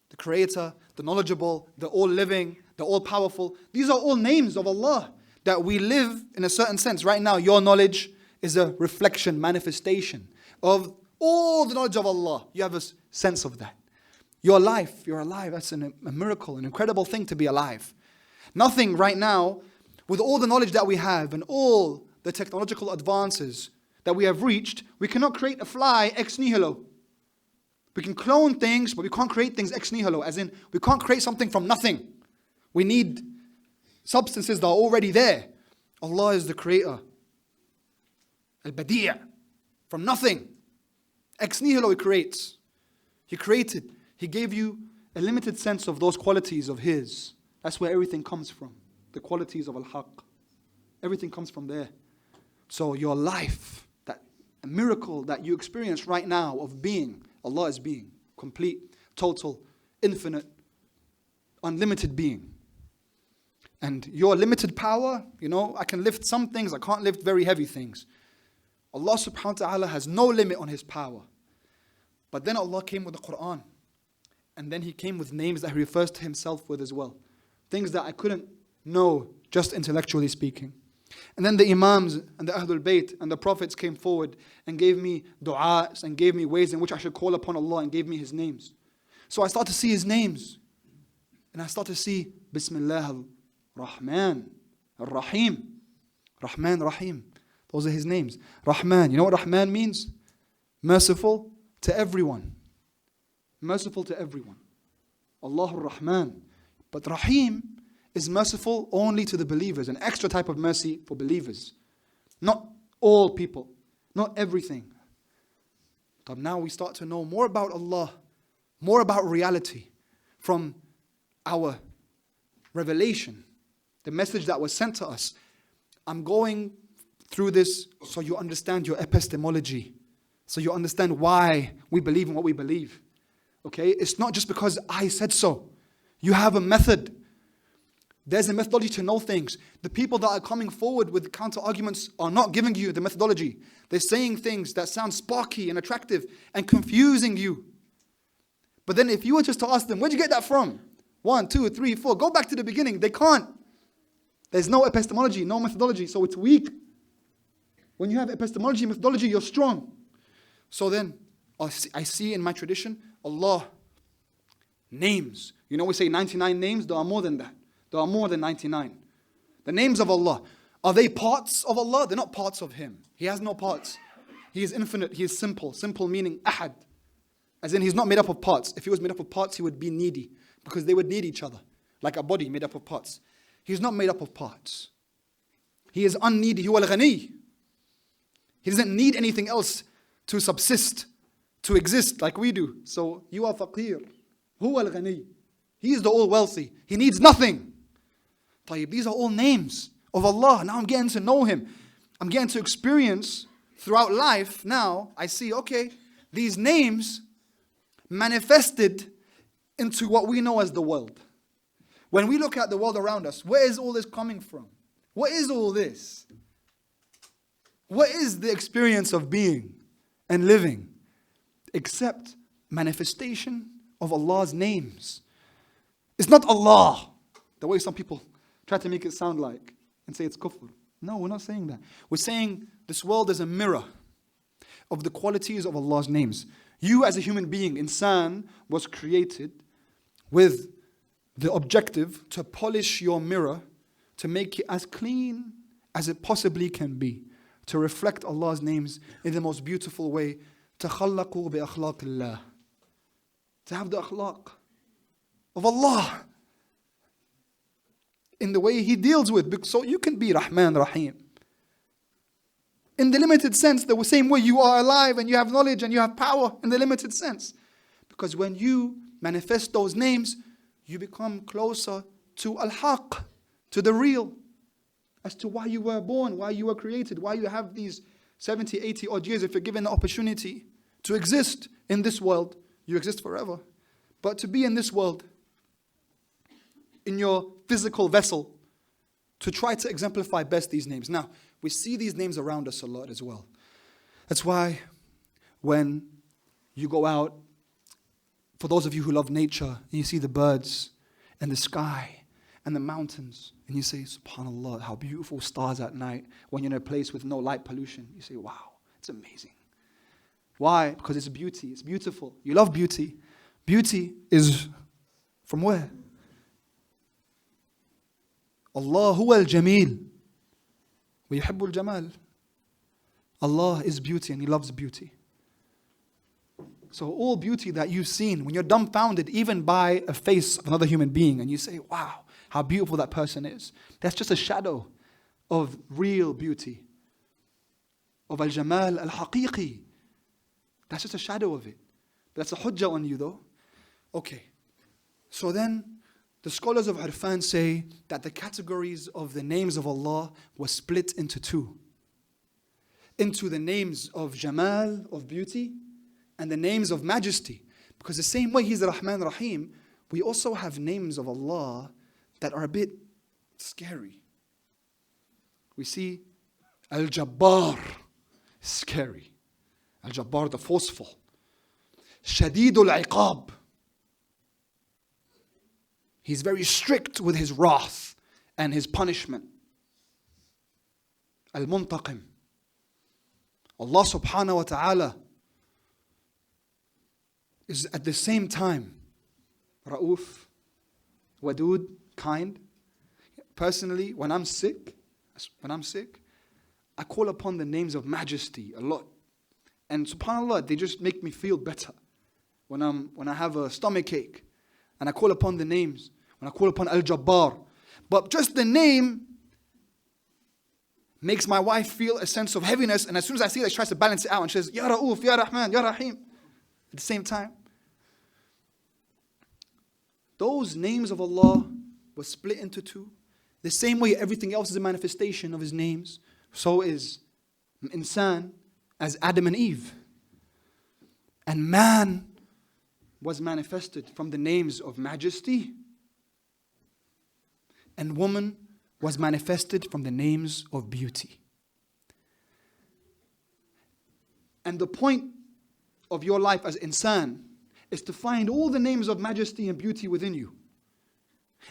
the creator, the knowledgeable, the all-living, the all-powerful. These are all names of Allah that we live in a certain sense. Right now, your knowledge is a reflection, manifestation of all the knowledge of Allah. You have a sense of that. Your life, you're alive. That's a miracle, an incredible thing to be alive. Nothing right now, with all the knowledge that we have and all the technological advances that we have reached, we cannot create a fly ex nihilo. We can clone things, but we can't create things ex nihilo, as in we can't create something from nothing. We need substances that are already there. Allah is the creator. Al-Badi', from nothing. Ex nihilo He creates. He created. He gave you a limited sense of those qualities of His. That's where everything comes from. The qualities of Al-Haq. Everything comes from there. So your life, that a miracle that you experience right now of being, Allah is being. Complete, total, infinite, unlimited being. And your limited power, I can lift some things, I can't lift very heavy things. Allah subhanahu wa ta'ala has no limit on His power. But then Allah came with the Quran. And then He came with names that He refers to Himself with as well. Things that I couldn't know, just intellectually speaking. And then the Imams and the Ahlul Bayt and the Prophets came forward and gave me du'as and gave me ways in which I should call upon Allah and gave me His names. So I start to see His names. And I start to see Bismillah al-Rahman, al-Rahim. Rahman, Rahim. Those are His names. Rahman. You know what Rahman means? Merciful to everyone. Merciful to everyone. Allahur Rahman. But Rahim is merciful only to the believers. An extra type of mercy for believers. Not all people. Not everything. But now we start to know more about Allah. More about reality. From our revelation. The message that was sent to us. I'm going through this so you understand your epistemology. So you understand why we believe in what we believe. Okay? It's not just because I said so. You have a method. There's a methodology to know things. The people that are coming forward with counter arguments are not giving you the methodology. They're saying things that sound sparky and attractive and confusing you. But then if you were just to ask them, where'd you get that from? 1, 2, 3, 4. Go back to the beginning. They can't. There's no epistemology, no methodology, so it's weak. When you have epistemology, methodology, you're strong. So then, I see in my tradition, Allah, names. You know we say 99 names, there are more than that. There are more than 99. The names of Allah, are they parts of Allah? They're not parts of Him. He has no parts. He is infinite, He is simple. Simple meaning ahad. As in, He's not made up of parts. If He was made up of parts, He would be needy. Because they would need each other. Like a body made up of parts. He's not made up of parts. He is unneedy. Huwa al-ghani. He doesn't need anything else to subsist, to exist like we do. So, you are faqir. Huwa al-ghani. He is the all-wealthy. He needs nothing. طيب, these are all names of Allah. Now I'm getting to know Him. I'm getting to experience throughout life. Now I see, okay, these names manifested into what we know as the world. When we look at the world around us, where is all this coming from? What is all this? What is the experience of being and living except manifestation of Allah's names? It's not Allah, the way some people try to make it sound like and say it's kufr. No, we're not saying that. We're saying this world is a mirror of the qualities of Allah's names. You as a human being, insan, was created with the objective to polish your mirror, to make it as clean as it possibly can be, to reflect Allah's names in the most beautiful way. تَخَلَّقُوا بِأَخْلَاقِ اللَّهِ, to have the akhlaq of Allah in the way He deals with. So you can be Rahman, Rahim. In the limited sense, the same way you are alive and you have knowledge and you have power in the limited sense. Because when you manifest those names, you become closer to al-haq, to the real, as to why you were born, why you were created, why you have these 70, 80 odd years. If you're given the opportunity to exist in this world, you exist forever. But to be in this world, in your physical vessel, to try to exemplify best these names. Now, we see these names around us a lot as well. That's why when you go out, for those of you who love nature, and you see the birds and the sky and the mountains, and you say, subhanAllah, how beautiful stars at night, when you're in a place with no light pollution. You say, wow, it's amazing. Why? Because it's beauty, it's beautiful. You love beauty. Beauty is from where? Allah huwa al-jameel wa yuhibbu al-jamal. Allah is beauty and He loves beauty. So all beauty that you've seen, when you're dumbfounded even by a face of another human being, and you say, wow, how beautiful that person is, that's just a shadow of real beauty, of al-jamal al-haqiqi. That's just a shadow of it. That's a hujjah on you though. Okay, so then the scholars of Irfan say that the categories of the names of Allah were split into two. Into the names of Jamal, of beauty, and the names of majesty. Because the same way He's the Rahman Rahim, we also have names of Allah that are a bit scary. We see Al-Jabbar, scary. Al-Jabbar, the forceful. Shadidul Iqab. He's very strict with His wrath and His punishment. Al-Muntaqim. Allah subhanahu wa ta'ala is at the same time Ra'uf, Wadud, kind. Personally, when I'm sick, I call upon the names of majesty a lot. And subhanAllah, they just make me feel better. When I have a stomach ache, and I call upon the names, when I call upon Al-Jabbar. But just the name makes my wife feel a sense of heaviness, and as soon as I see that, she tries to balance it out, and she says, Ya Ra'uf, Ya Rahman, Ya Rahim. At the same time, those names of Allah were split into two. The same way everything else is a manifestation of His names, so is insan as Adam and Eve. And man was manifested from the names of majesty, and woman was manifested from the names of beauty. And the point of your life as insan is to find all the names of majesty and beauty within you.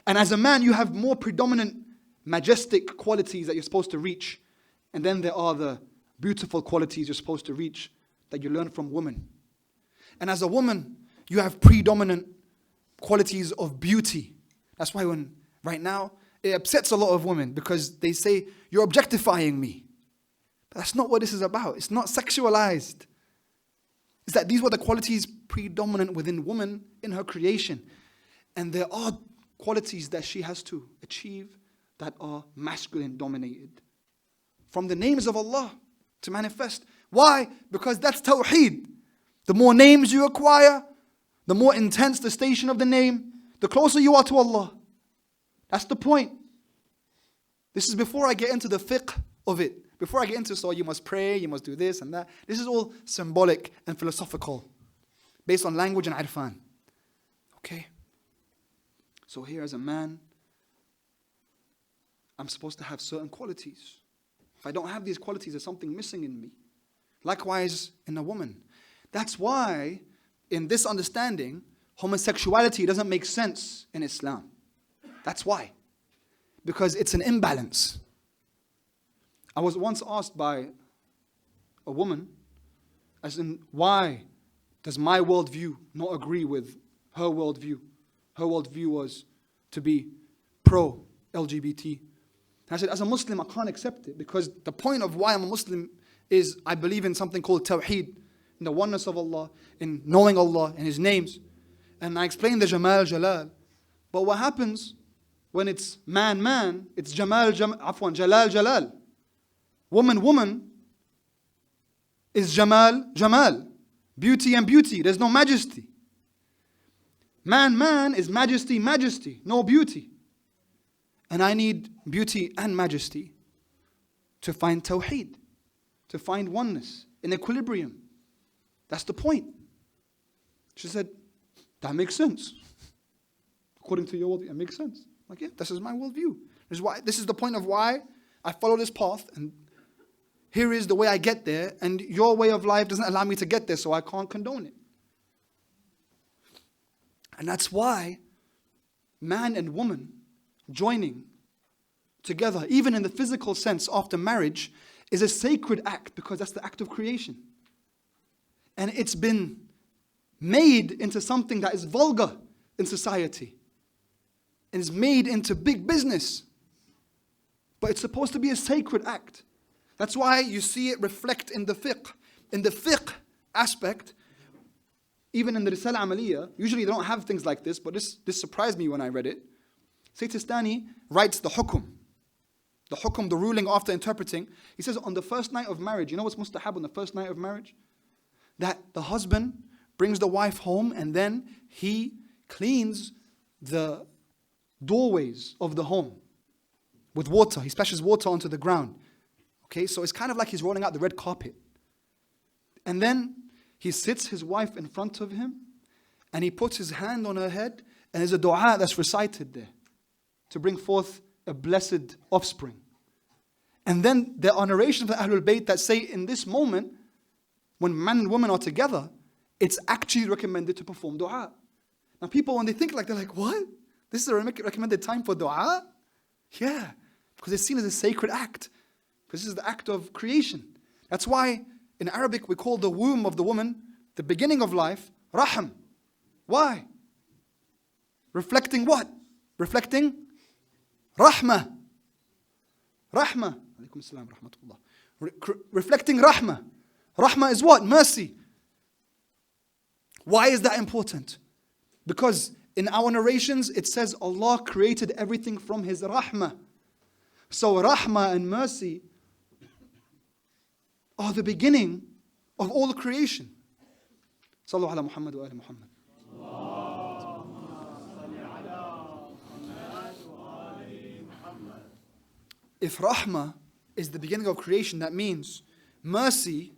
And as a man, you have more predominant majestic qualities that you're supposed to reach. And then there are the beautiful qualities you're supposed to reach that you learn from women. And as a woman, you have predominant qualities of beauty. That's why right now, it upsets a lot of women because they say, you're objectifying me. But that's not what this is about. It's not sexualized. It's that these were the qualities predominant within woman in her creation. And there are qualities that she has to achieve that are masculine dominated. From the names of Allah to manifest. Why? Because that's tawheed. The more names you acquire, the more intense the station of the name, the closer you are to Allah. That's the point. This is before I get into the fiqh of it. Before I get into, so you must pray, you must do this and that. This is all symbolic and philosophical, based on language and irfan. Okay? So here as a man, I'm supposed to have certain qualities. If I don't have these qualities, there's something missing in me. Likewise, in a woman. That's why, in this understanding, homosexuality doesn't make sense in Islam. That's why. Because it's an imbalance. I was once asked by a woman, as in, why does my worldview not agree with her worldview? Her worldview was to be pro-LGBT. And I said, as a Muslim, I can't accept it, because the point of why I'm a Muslim is I believe in something called tawheed, in the oneness of Allah, in knowing Allah and His names. And I explained the Jamal, Jalal. But what happens when it's man, it's Jalal, Jalal. Woman is Jamal. Beauty and beauty. There's no majesty. Man is majesty. No beauty. And I need beauty and majesty to find tawheed, to find oneness, in equilibrium. That's the point. She said, that makes sense. According to your worldview, it makes sense. Like, yeah, this is my worldview. This is the point of why I follow this path, and here is the way I get there, and your way of life doesn't allow me to get there, so I can't condone it. And that's why man and woman joining together, even in the physical sense after marriage, is a sacred act, because that's the act of creation. And it's been made into something that is vulgar in society. And is made into big business. But it's supposed to be a sacred act. That's why you see it reflect in the fiqh. In the fiqh aspect, even in the Risala Amaliyah, usually they don't have things like this, but this surprised me when I read it. Sayyid Sistani writes the hukum. The hukum, the ruling after interpreting. He says on the first night of marriage, you know what's mustahab on the first night of marriage? That the husband brings the wife home and then he cleans the doorways of the home with water. He splashes water onto the ground. Okay, so it's kind of like he's rolling out the red carpet. And then he sits his wife in front of him and he puts his hand on her head, and there's a dua that's recited there to bring forth a blessed offspring. And then there are narrations of the Ahlul Bayt that say in this moment, when man and woman are together, it's actually recommended to perform dua. Now people, when they think like, they're like, what? This is a recommended time for dua? Yeah, because it's seen as a sacred act. Because this is the act of creation. That's why in Arabic we call the womb of the woman, the beginning of life, rahm. Why? Reflecting what? Reflecting rahmah. Rahmah. Alaykum assalam, rahmatullah. Reflecting rahmah. Rahmah is what? Mercy. Why is that important? Because in our narrations it says Allah created everything from His rahmah. So rahmah and mercy are the beginning of all the creation. Sallu ala Muhammad wa ali Muhammad. If rahmah is the beginning of creation, that means mercy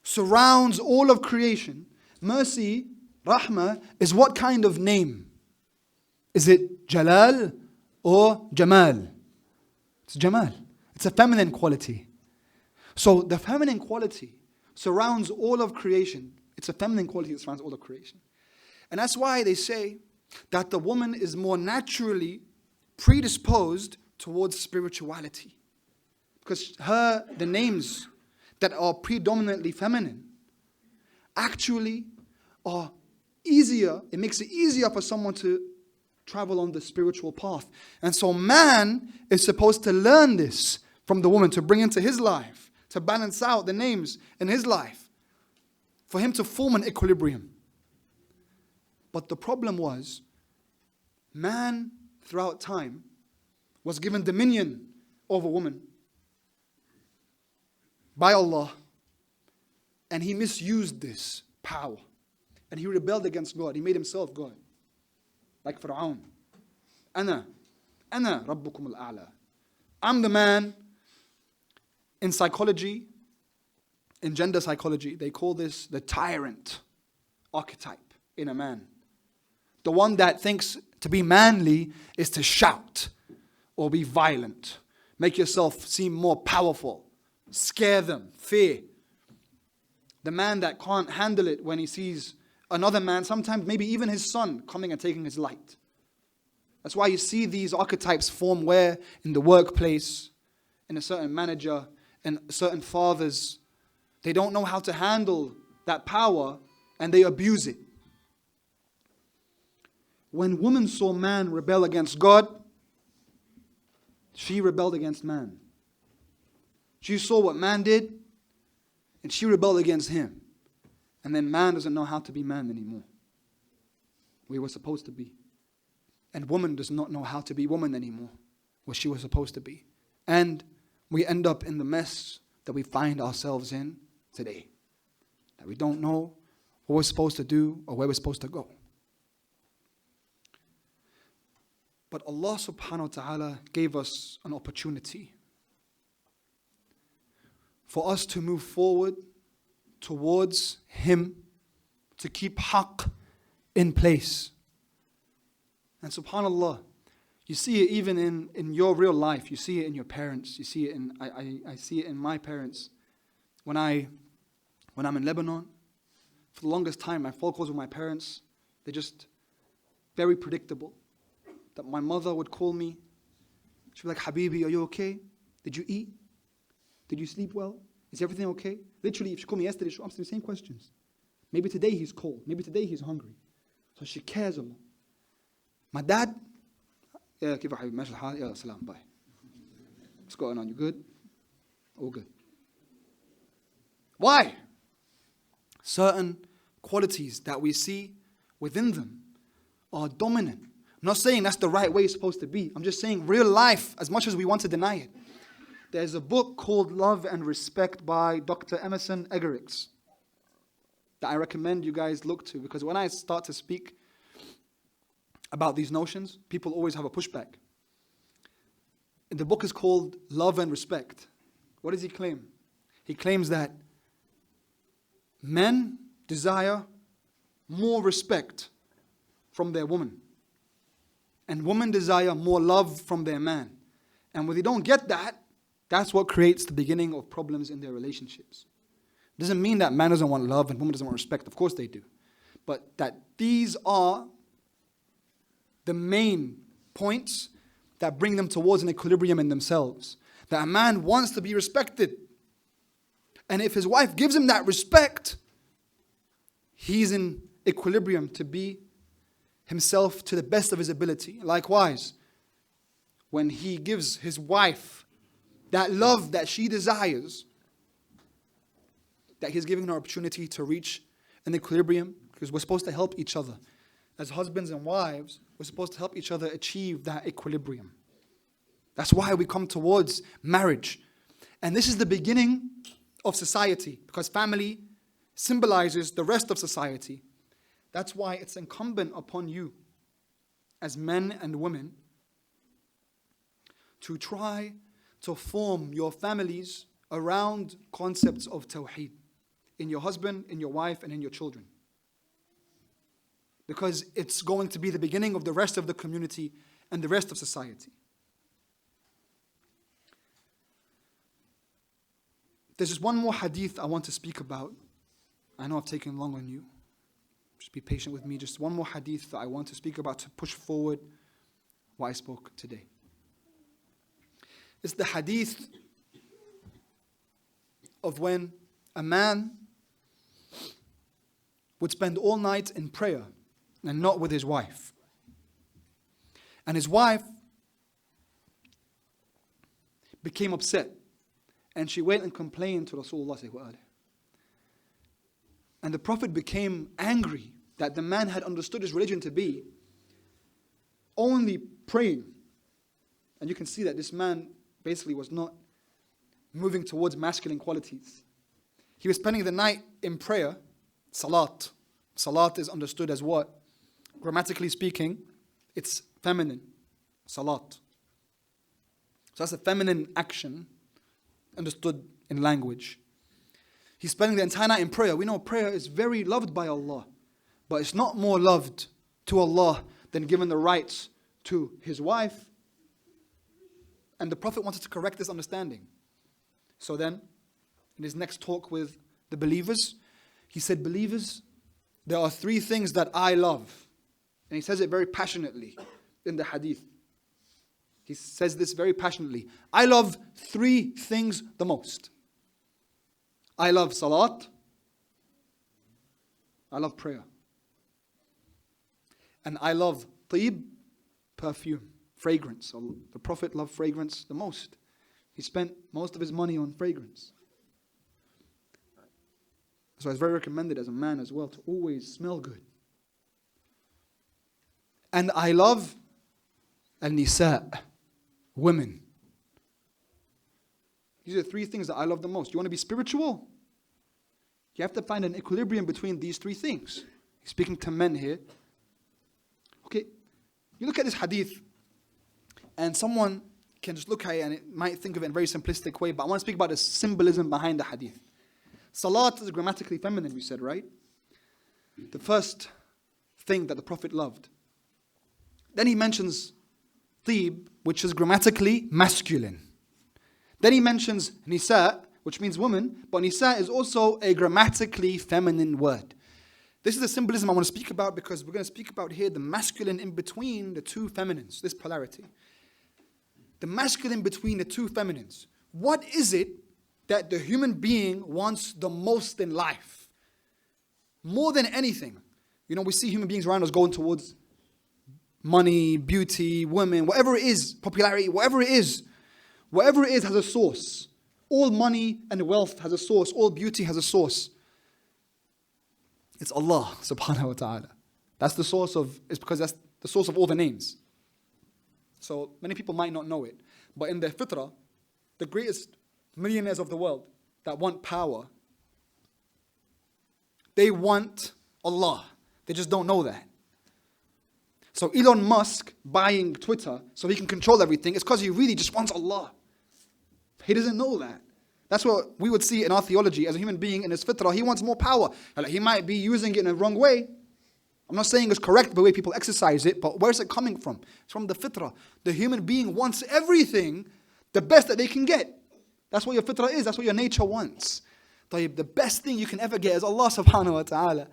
surrounds all of creation. Mercy, rahmah, is what kind of name? Is it Jalal or Jamal? It's Jamal. It's a feminine quality. So the feminine quality surrounds all of creation. It's a feminine quality that surrounds all of creation. And that's why they say that the woman is more naturally predisposed towards spirituality. Because the names that are predominantly feminine actually are easier. It makes it easier for someone to travel on the spiritual path. And so man is supposed to learn this from the woman, to bring into his life, to balance out the names in his life, for him to form an equilibrium. But the problem was, man throughout time was given dominion over woman by Allah, and he misused this power, and he rebelled against God. He made himself God, like Fir'aun. Ana rabbukum al-a'la. I'm the man. In psychology, in gender psychology, they call this the tyrant archetype in a man. The one that thinks to be manly is to shout or be violent, make yourself seem more powerful, scare them, fear. The man that can't handle it when he sees another man, sometimes maybe even his son, coming and taking his light. That's why you see these archetypes form where? In the workplace, in a certain manager, and certain fathers. They don't know how to handle that power and they abuse it. When woman saw man rebel against God, she rebelled against man. She saw what man did and she rebelled against him. And then man doesn't know how to be man anymore. We were supposed to be. And woman does not know how to be woman anymore, what she was supposed to be. And we end up in the mess that we find ourselves in today. That we don't know what we're supposed to do or where we're supposed to go. But Allah subhanahu wa ta'ala gave us an opportunity for us to move forward towards Him, to keep haqq in place. And subhanallah, you see it even in your real life. You see it in your parents. You see it in, I see it in my parents. When I'm in Lebanon, for the longest time, my phone calls with my parents, they're just very predictable. That my mother would call me. She'd be like, Habibi, are you okay? Did you eat? Did you sleep well? Is everything okay? Literally, if she called me yesterday, she'll answer the same questions. Maybe today he's cold. Maybe today he's hungry. So she cares a lot. My dad, yeah, كيف حبيبي ماشي الحال يلا سلام bye. What's going on? You good? All good. Why? Certain qualities that we see within them are dominant. I'm not saying that's the right way it's supposed to be. I'm just saying real life, as much as we want to deny it. There's a book called Love and Respect by Dr. Emerson Eggerichs that I recommend you guys look to, because when I start to speak about these notions, people always have a pushback. The book is called Love and Respect. What does he claim? He claims that men desire more respect from their woman, and women desire more love from their man. And when they don't get that, that's what creates the beginning of problems in their relationships. It doesn't mean that man doesn't want love and woman doesn't want respect. Of course they do. But that these are the main points that bring them towards an equilibrium in themselves. That a man wants to be respected. And if his wife gives him that respect, he's in equilibrium to be himself to the best of his ability. Likewise, when he gives his wife that love that she desires, that he's giving her opportunity to reach an equilibrium, because we're supposed to help each other. As husbands and wives, we're supposed to help each other achieve that equilibrium. That's why we come towards marriage. And this is the beginning of society, because family symbolizes the rest of society. That's why it's incumbent upon you, as men and women, to try to form your families around concepts of tawheed in your husband, in your wife, and in your children. Because it's going to be the beginning of the rest of the community and the rest of society. There's just one more hadith I want to speak about. I know I've taken long on you. Just be patient with me. Just one more hadith that I want to speak about to push forward what I spoke today. It's the hadith of when a man would spend all night in prayer and not with his wife. And his wife became upset. And she went and complained to Rasulullah sallallahu alaihi wasallam. And the Prophet became angry that the man had understood his religion to be only praying. And you can see that this man basically was not moving towards masculine qualities. He was spending the night in prayer, salat. Salat is understood as what? Grammatically speaking, it's feminine, salat. So that's a feminine action, understood in language. He's spending the entire night in prayer. We know prayer is very loved by Allah, but it's not more loved to Allah than given the rights to his wife. And the Prophet wanted to correct this understanding. So then, in his next talk with the believers, he said, believers, there are 3 things that I love. And he says it very passionately in the hadith. He says this very passionately. I love 3 things the most. I love salat. I love prayer. And I love tib, perfume, fragrance. So the Prophet loved fragrance the most. He spent most of his money on fragrance. So it's very recommended as a man as well to always smell good. And I love al-nisa, women. These are 3 things that I love the most. You want to be spiritual? You have to find an equilibrium between these 3 things. He's speaking to men here. Okay, you look at this hadith, and someone can just look at it and it might think of it in a very simplistic way, but I want to speak about the symbolism behind the hadith. Salat is grammatically feminine, we said, right? The first thing that the Prophet loved. Then he mentions tib, which is grammatically masculine. Then he mentions nisa, which means woman, but nisa is also a grammatically feminine word. This is the symbolism I want to speak about because we're going to speak about here the masculine in between the 2 feminines, this polarity. The masculine between the 2 feminines. What is it that the human being wants the most in life? More than anything. You know, we see human beings around us going towards money, beauty, women, whatever it is, popularity, whatever it is has a source. All money and wealth has a source. All beauty has a source. It's Allah subhanahu wa ta'ala. That's the source of, it's because that's the source of all the names. So many people might not know it. But in their fitrah, the greatest millionaires of the world that want power, they want Allah. They just don't know that. So Elon Musk buying Twitter so he can control everything, it's because he really just wants Allah. He doesn't know that. That's what we would see in our theology as a human being in his fitrah. He wants more power. He might be using it in a wrong way. I'm not saying it's correct the way people exercise it, but where's it coming from? It's from the fitrah. The human being wants everything, the best that they can get. That's what your fitrah is. That's what your nature wants. The best thing you can ever get is Allah subhanahu wa ta'ala.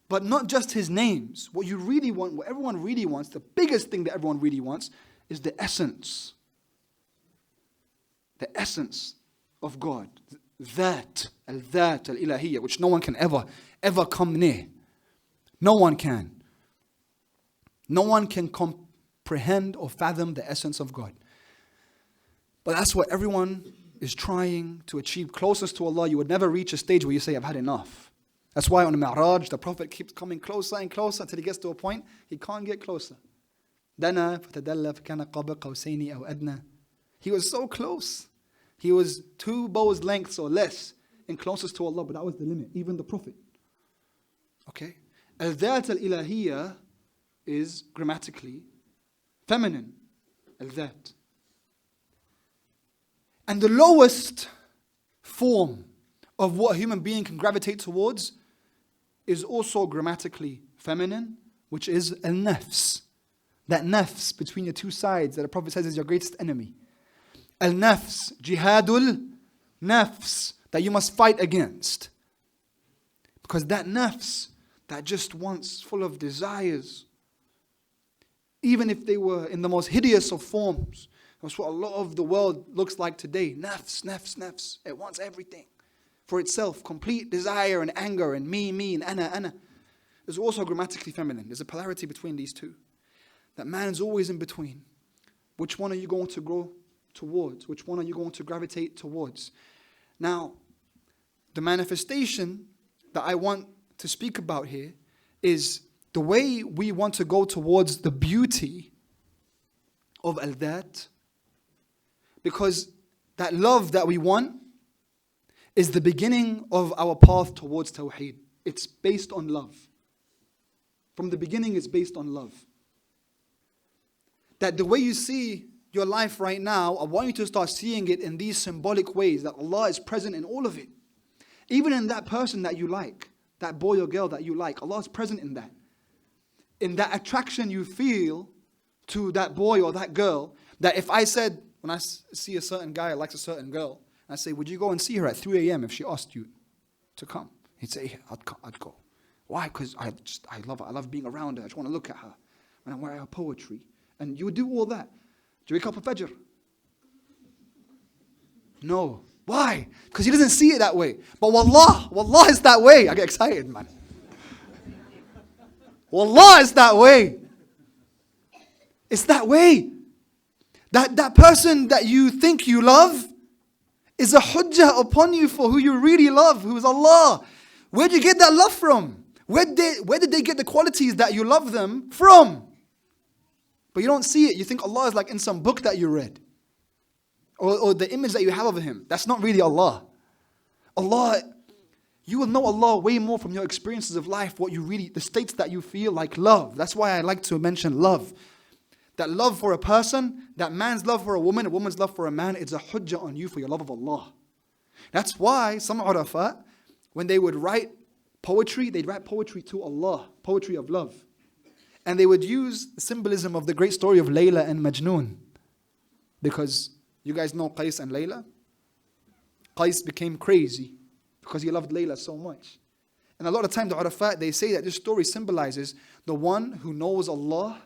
But not just His names. What you really want, what everyone really wants, the biggest thing that everyone really wants is the essence. The essence of God. That, al-that, al-ilahiyya, which no one can ever come near. No one can. No one can comprehend or fathom the essence of God. But that's what everyone is trying to achieve closest to Allah. You would never reach a stage where you say, I've had enough. That's why on the Mi'raj, the Prophet keeps coming closer and closer until he gets to a point he can't get closer. Dana fatadalla fakana qaba qawsayni aw adna. He was so close. He was 2 bows lengths or less in closest to Allah, but that was the limit, even the Prophet. Okay? Al-Dhat al-Ilahiyya is grammatically feminine. Al-Dhat. And the lowest form of what a human being can gravitate towards is also grammatically feminine, which is al-nafs. That nafs between your 2 sides that the Prophet says is your greatest enemy. Al-nafs, jihadul nafs, that you must fight against. Because that nafs, that just wants, full of desires, even if they were in the most hideous of forms, That's what a lot of the world looks like today. Nafs, nafs, nafs. It wants everything for itself. Complete desire and anger and me and ana. It's also grammatically feminine. There's a polarity between these two. That man is always in between. Which one are you going to go towards? Which one are you going to gravitate towards? Now, the manifestation that I want to speak about here is the way we want to go towards the beauty of al-dhat, because that love that we want is the beginning of our path towards tawheed. It's based on love. From the beginning, it's based on love. That the way you see your life right now, I want you to start seeing it in these symbolic ways, that Allah is present in all of it. Even in that person that you like, that boy or girl that you like, Allah is present in that. In that attraction you feel to that boy or that girl, that if I said, when I see a certain guy who likes a certain girl, I say, would you go and see her at 3 a.m. if she asked you to come? He'd say, yeah, I'd go. Why? Because I love her. I love being around her. I just want to look at her. When I wear her poetry. And you would do all that. Do you wake up at Fajr? No. Why? Because he doesn't see it that way. But wallah is that way. I get excited, man. Wallah is that way. It's that way. That person that you think you love is a hujjah upon you for who you really love, who is Allah. Where did you get that love from? Where did they get the qualities that you love them from? But you don't see it. You think Allah is like in some book that you read. Or the image that you have of Him. That's not really Allah. Allah, you will know Allah way more from your experiences of life, the states that you feel like love. That's why I like to mention love. That love for a person, that man's love for a woman's love for a man, it's a hujjah on you for your love of Allah. That's why some Arafat, when they would write poetry, they'd write poetry to Allah, poetry of love. And they would use the symbolism of the great story of Layla and Majnun. Because you guys know Qais and Layla? Qais became crazy because he loved Layla so much. And a lot of times the Arafat, they say that this story symbolizes the one who knows Allah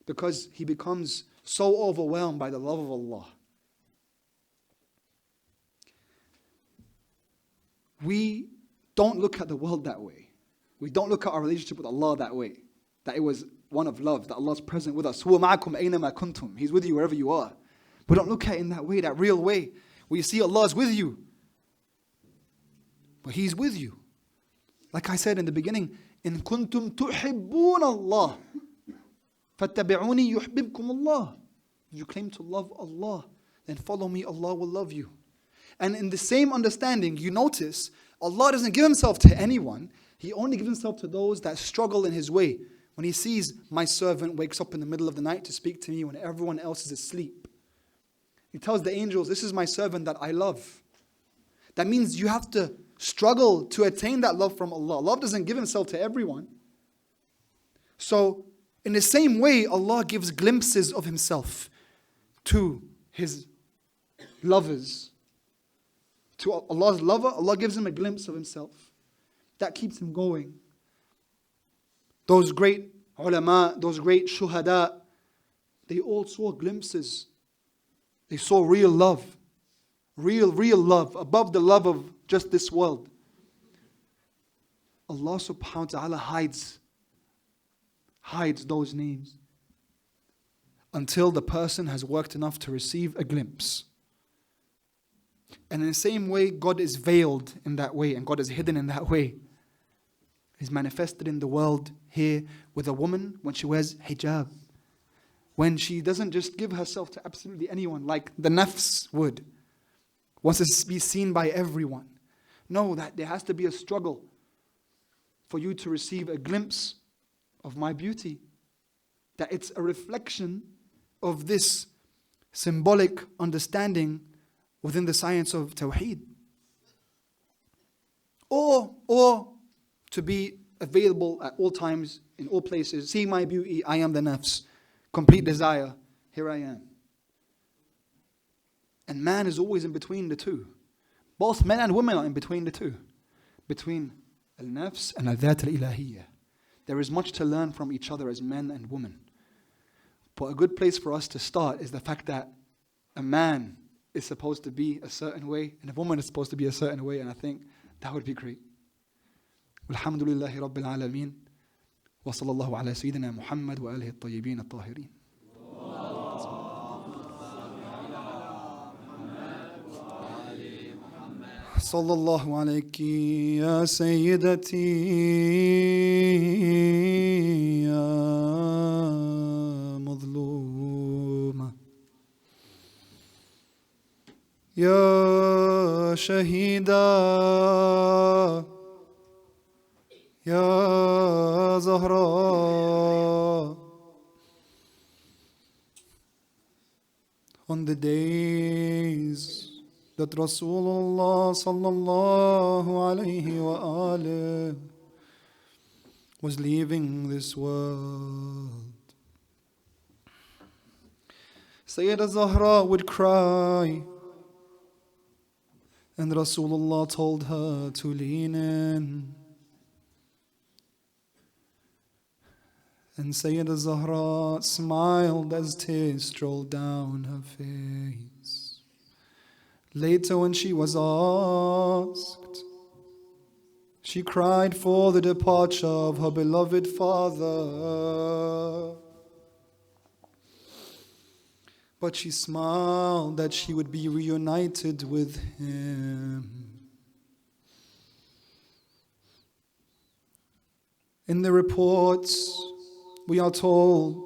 because he becomes so overwhelmed by the love of Allah. We don't look at the world that way. We don't look at our relationship with Allah that way. That it was one of love, that Allah is present with us. هُوَ مَعَكُمْ أَيْنَمَا كُنْتُمْ. He's with you wherever you are. We don't look at it in that way, that real way, where you see Allah is with you. But He's with you. Like I said in the beginning, إِن كُنْتُمْ تُحِبُّونَ اللَّهِ فَاتَّبِعُونِي يُحْبِبْكُمُ اللَّهِ. If you claim to love Allah, then follow me, Allah will love you. And in the same understanding, you notice, Allah doesn't give Himself to anyone. He only gives Himself to those that struggle in His way. When He sees my servant wakes up in the middle of the night to speak to me when everyone else is asleep. He tells the angels, this is my servant that I love. That means you have to struggle to attain that love from Allah. Allah doesn't give Himself to everyone. So, in the same way, Allah gives glimpses of Himself to His lovers. To Allah's lover, Allah gives him a glimpse of Himself. That keeps him going. Those great ulama, those great shuhada, they all saw glimpses. They saw real love. Real love, above the love of just this world. Allah subhanahu wa ta'ala hides those names until the person has worked enough to receive a glimpse. And in the same way, God is veiled in that way, and God is hidden in that way. He's manifested in the world here with a woman when she wears hijab. When she doesn't just give herself to absolutely anyone like the nafs would. Wants to be seen by everyone. No, that there has to be a struggle for you to receive a glimpse of my beauty. That it's a reflection of this symbolic understanding within the science of Tawheed. Or to be available at all times, in all places. See my beauty, I am the nafs. Complete desire, here I am. And man is always in between the two. Both men and women are in between the two. Between al-nafs and al-dhat al-ilahiyya. There is much to learn from each other as men and women. But a good place for us to start is the fact that a man is supposed to be a certain way and a woman is supposed to be a certain way, and I think that would be great. Alhamdulillahi Rabbil Alameen. Wa sallallahu ala Sayyidina Muhammad wa alihi at-tayyibin at-tahirin. صلى الله عليك يا سيدتي يا مظلومة يا شهيدة يا زهراء. On the days that Rasulullah sallallahu alayhi wa alihi was leaving this world, Sayyidah Zahraa would cry, and Rasulullah told her to lean in. And Sayyidah Zahraa smiled as tears strolled down her face. Later, when she was asked, she cried for the departure of her beloved father. But she smiled that she would be reunited with him. In the reports, we are told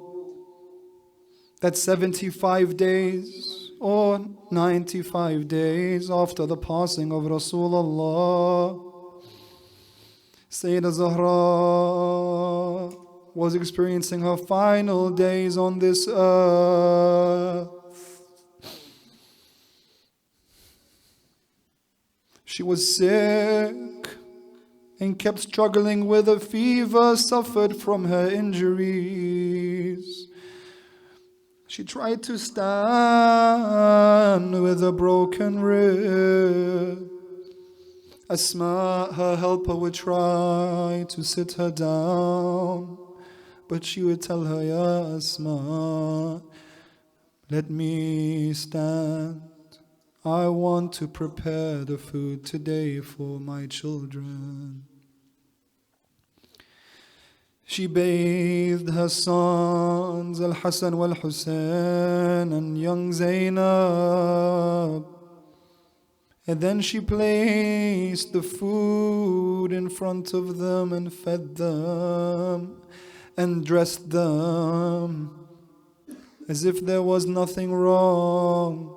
that 75 days or 95 days after the passing of Rasulullah, Sayyidah Zahraa was experiencing her final days on this earth. She was sick and kept struggling with a fever suffered from her injuries. She tried to stand with a broken rib. Asma, her helper, would try to sit her down, but she would tell her, Ya Asma, let me stand. I want to prepare the food today for my children. She bathed her sons, Al-Hassan wal-Hussein and young Zainab. And then she placed the food in front of them and fed them and dressed them as if there was nothing wrong.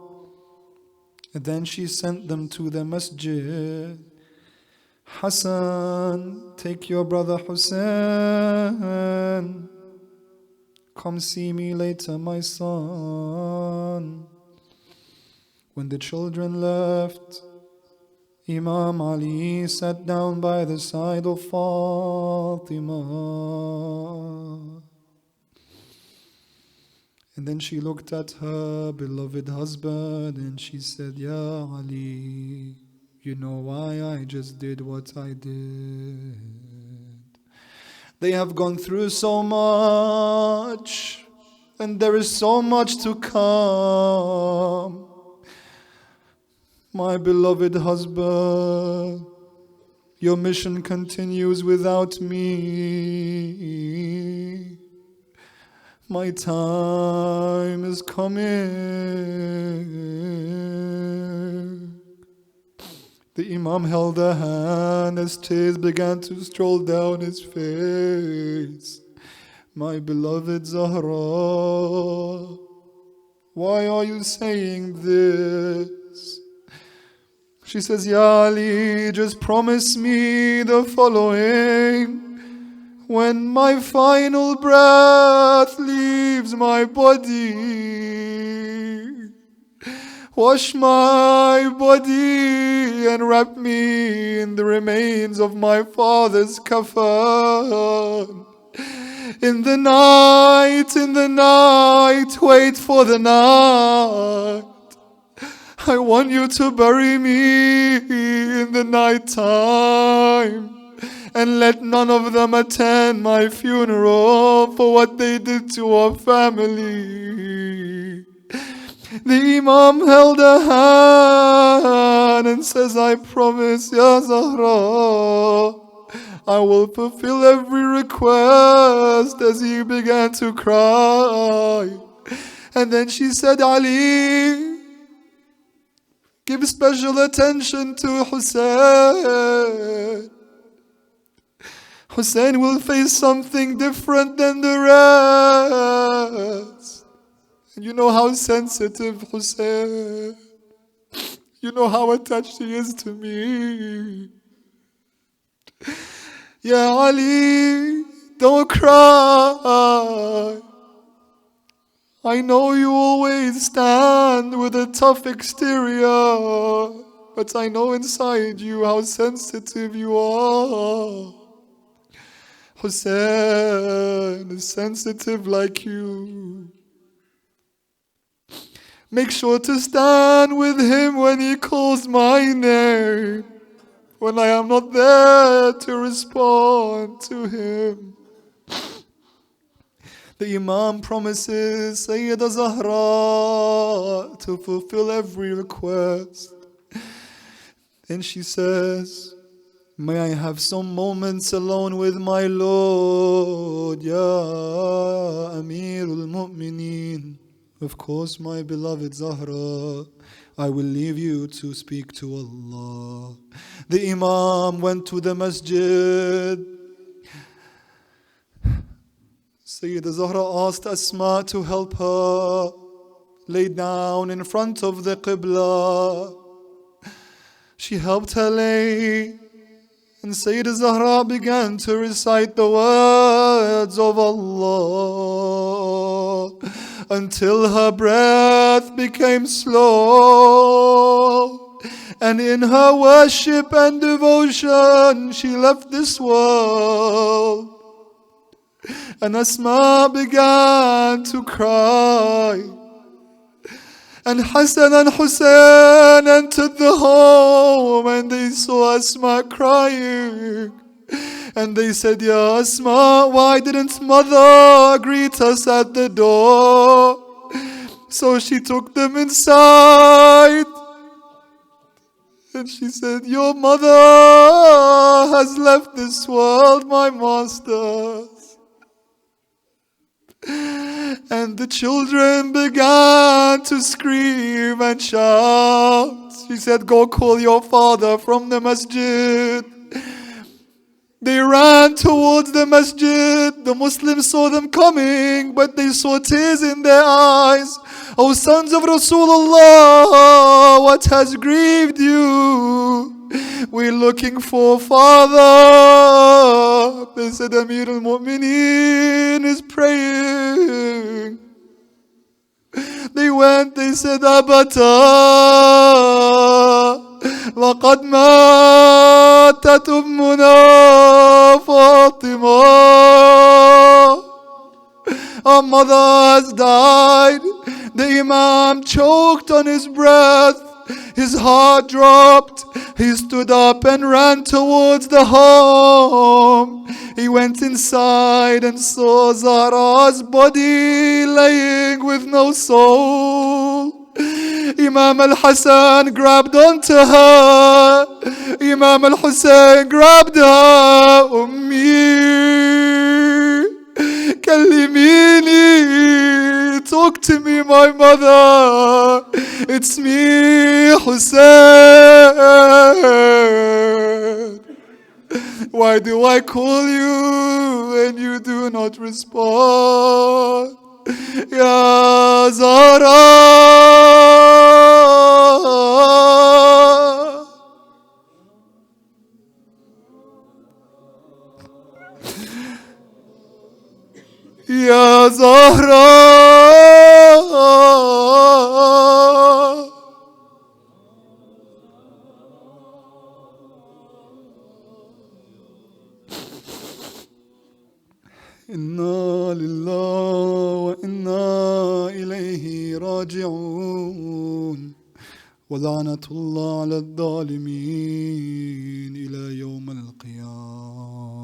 And then she sent them to the masjid. Hassan, take your brother Hussein. Come see me later, my son. When the children left, Imam Ali sat down by the side of Fatimah. And then she looked at her beloved husband and she said, Ya Ali, you know why I just did what I did. They have gone through so much, and there is so much to come. My beloved husband, your mission continues without me. My time is coming. The Imam held her hand as tears began to stroll down his face. My beloved Zahra, why are you saying this? She says, Ya Ali, just promise me the following. When my final breath leaves my body, wash my body and wrap me in the remains of my father's kafan. In the night, wait for the night. I want you to bury me in the night time. And let none of them attend my funeral for what they did to our family. The Imam held her hand and says, I promise, Ya Zahra, I will fulfill every request, as he began to cry. And then she said, Ali, give special attention to Hussein. Hussein will face something different than the rest. And you know how sensitive Hussein, you know how attached he is to me. Ya Ali, don't cry. I know you always stand with a tough exterior, but I know inside you how sensitive you are. Hussein is sensitive like you. Make sure to stand with him when he calls my name, when I am not there to respond to him. The Imam promises Sayyidah Zahra to fulfill every request. Then she says, may I have some moments alone with my Lord, Ya Amirul Mu'mineen. Of course, my beloved Zahra, I will leave you to speak to Allah. The Imam went to the masjid. Sayyidah Zahra asked Asma to help her, lay down in front of the Qibla. She helped her lay, and Sayyidah Zahra began to recite the words of Allah until her breath became slow. And in her worship and devotion, she left this world. And Asma began to cry. And Hassan and Hussein entered the home, and they saw Asma crying. And they said, Ya Asma, why didn't mother greet us at the door? So she took them inside. And she said, your mother has left this world, my masters. And the children began to scream and shout. She said, go call your father from the masjid. They ran towards the masjid. The Muslims saw them coming, but they saw tears in their eyes. O sons of Rasulullah, what has grieved you? We're looking for father. They said, Amir al-Mu'mineen is praying. They went, they said, Abata, لقد ماتت أمنا فاطمة. Our mother has died. The Imam choked on his breath. His heart dropped. He stood up and ran towards the home. He went inside and saw Zahra's body laying with no soul. Imam al-Hassan grabbed onto her. Imam al-Hussein grabbed her. Ummi, Kalimini, talk to me, my mother. It's me, Hussein. Why do I call you and you do not respond? Ya Zahra. Ya Zahra. Inna lillahi wa inna ilayhi raji'un. ولعنة الله على الظالمين إلى يوم القيامة.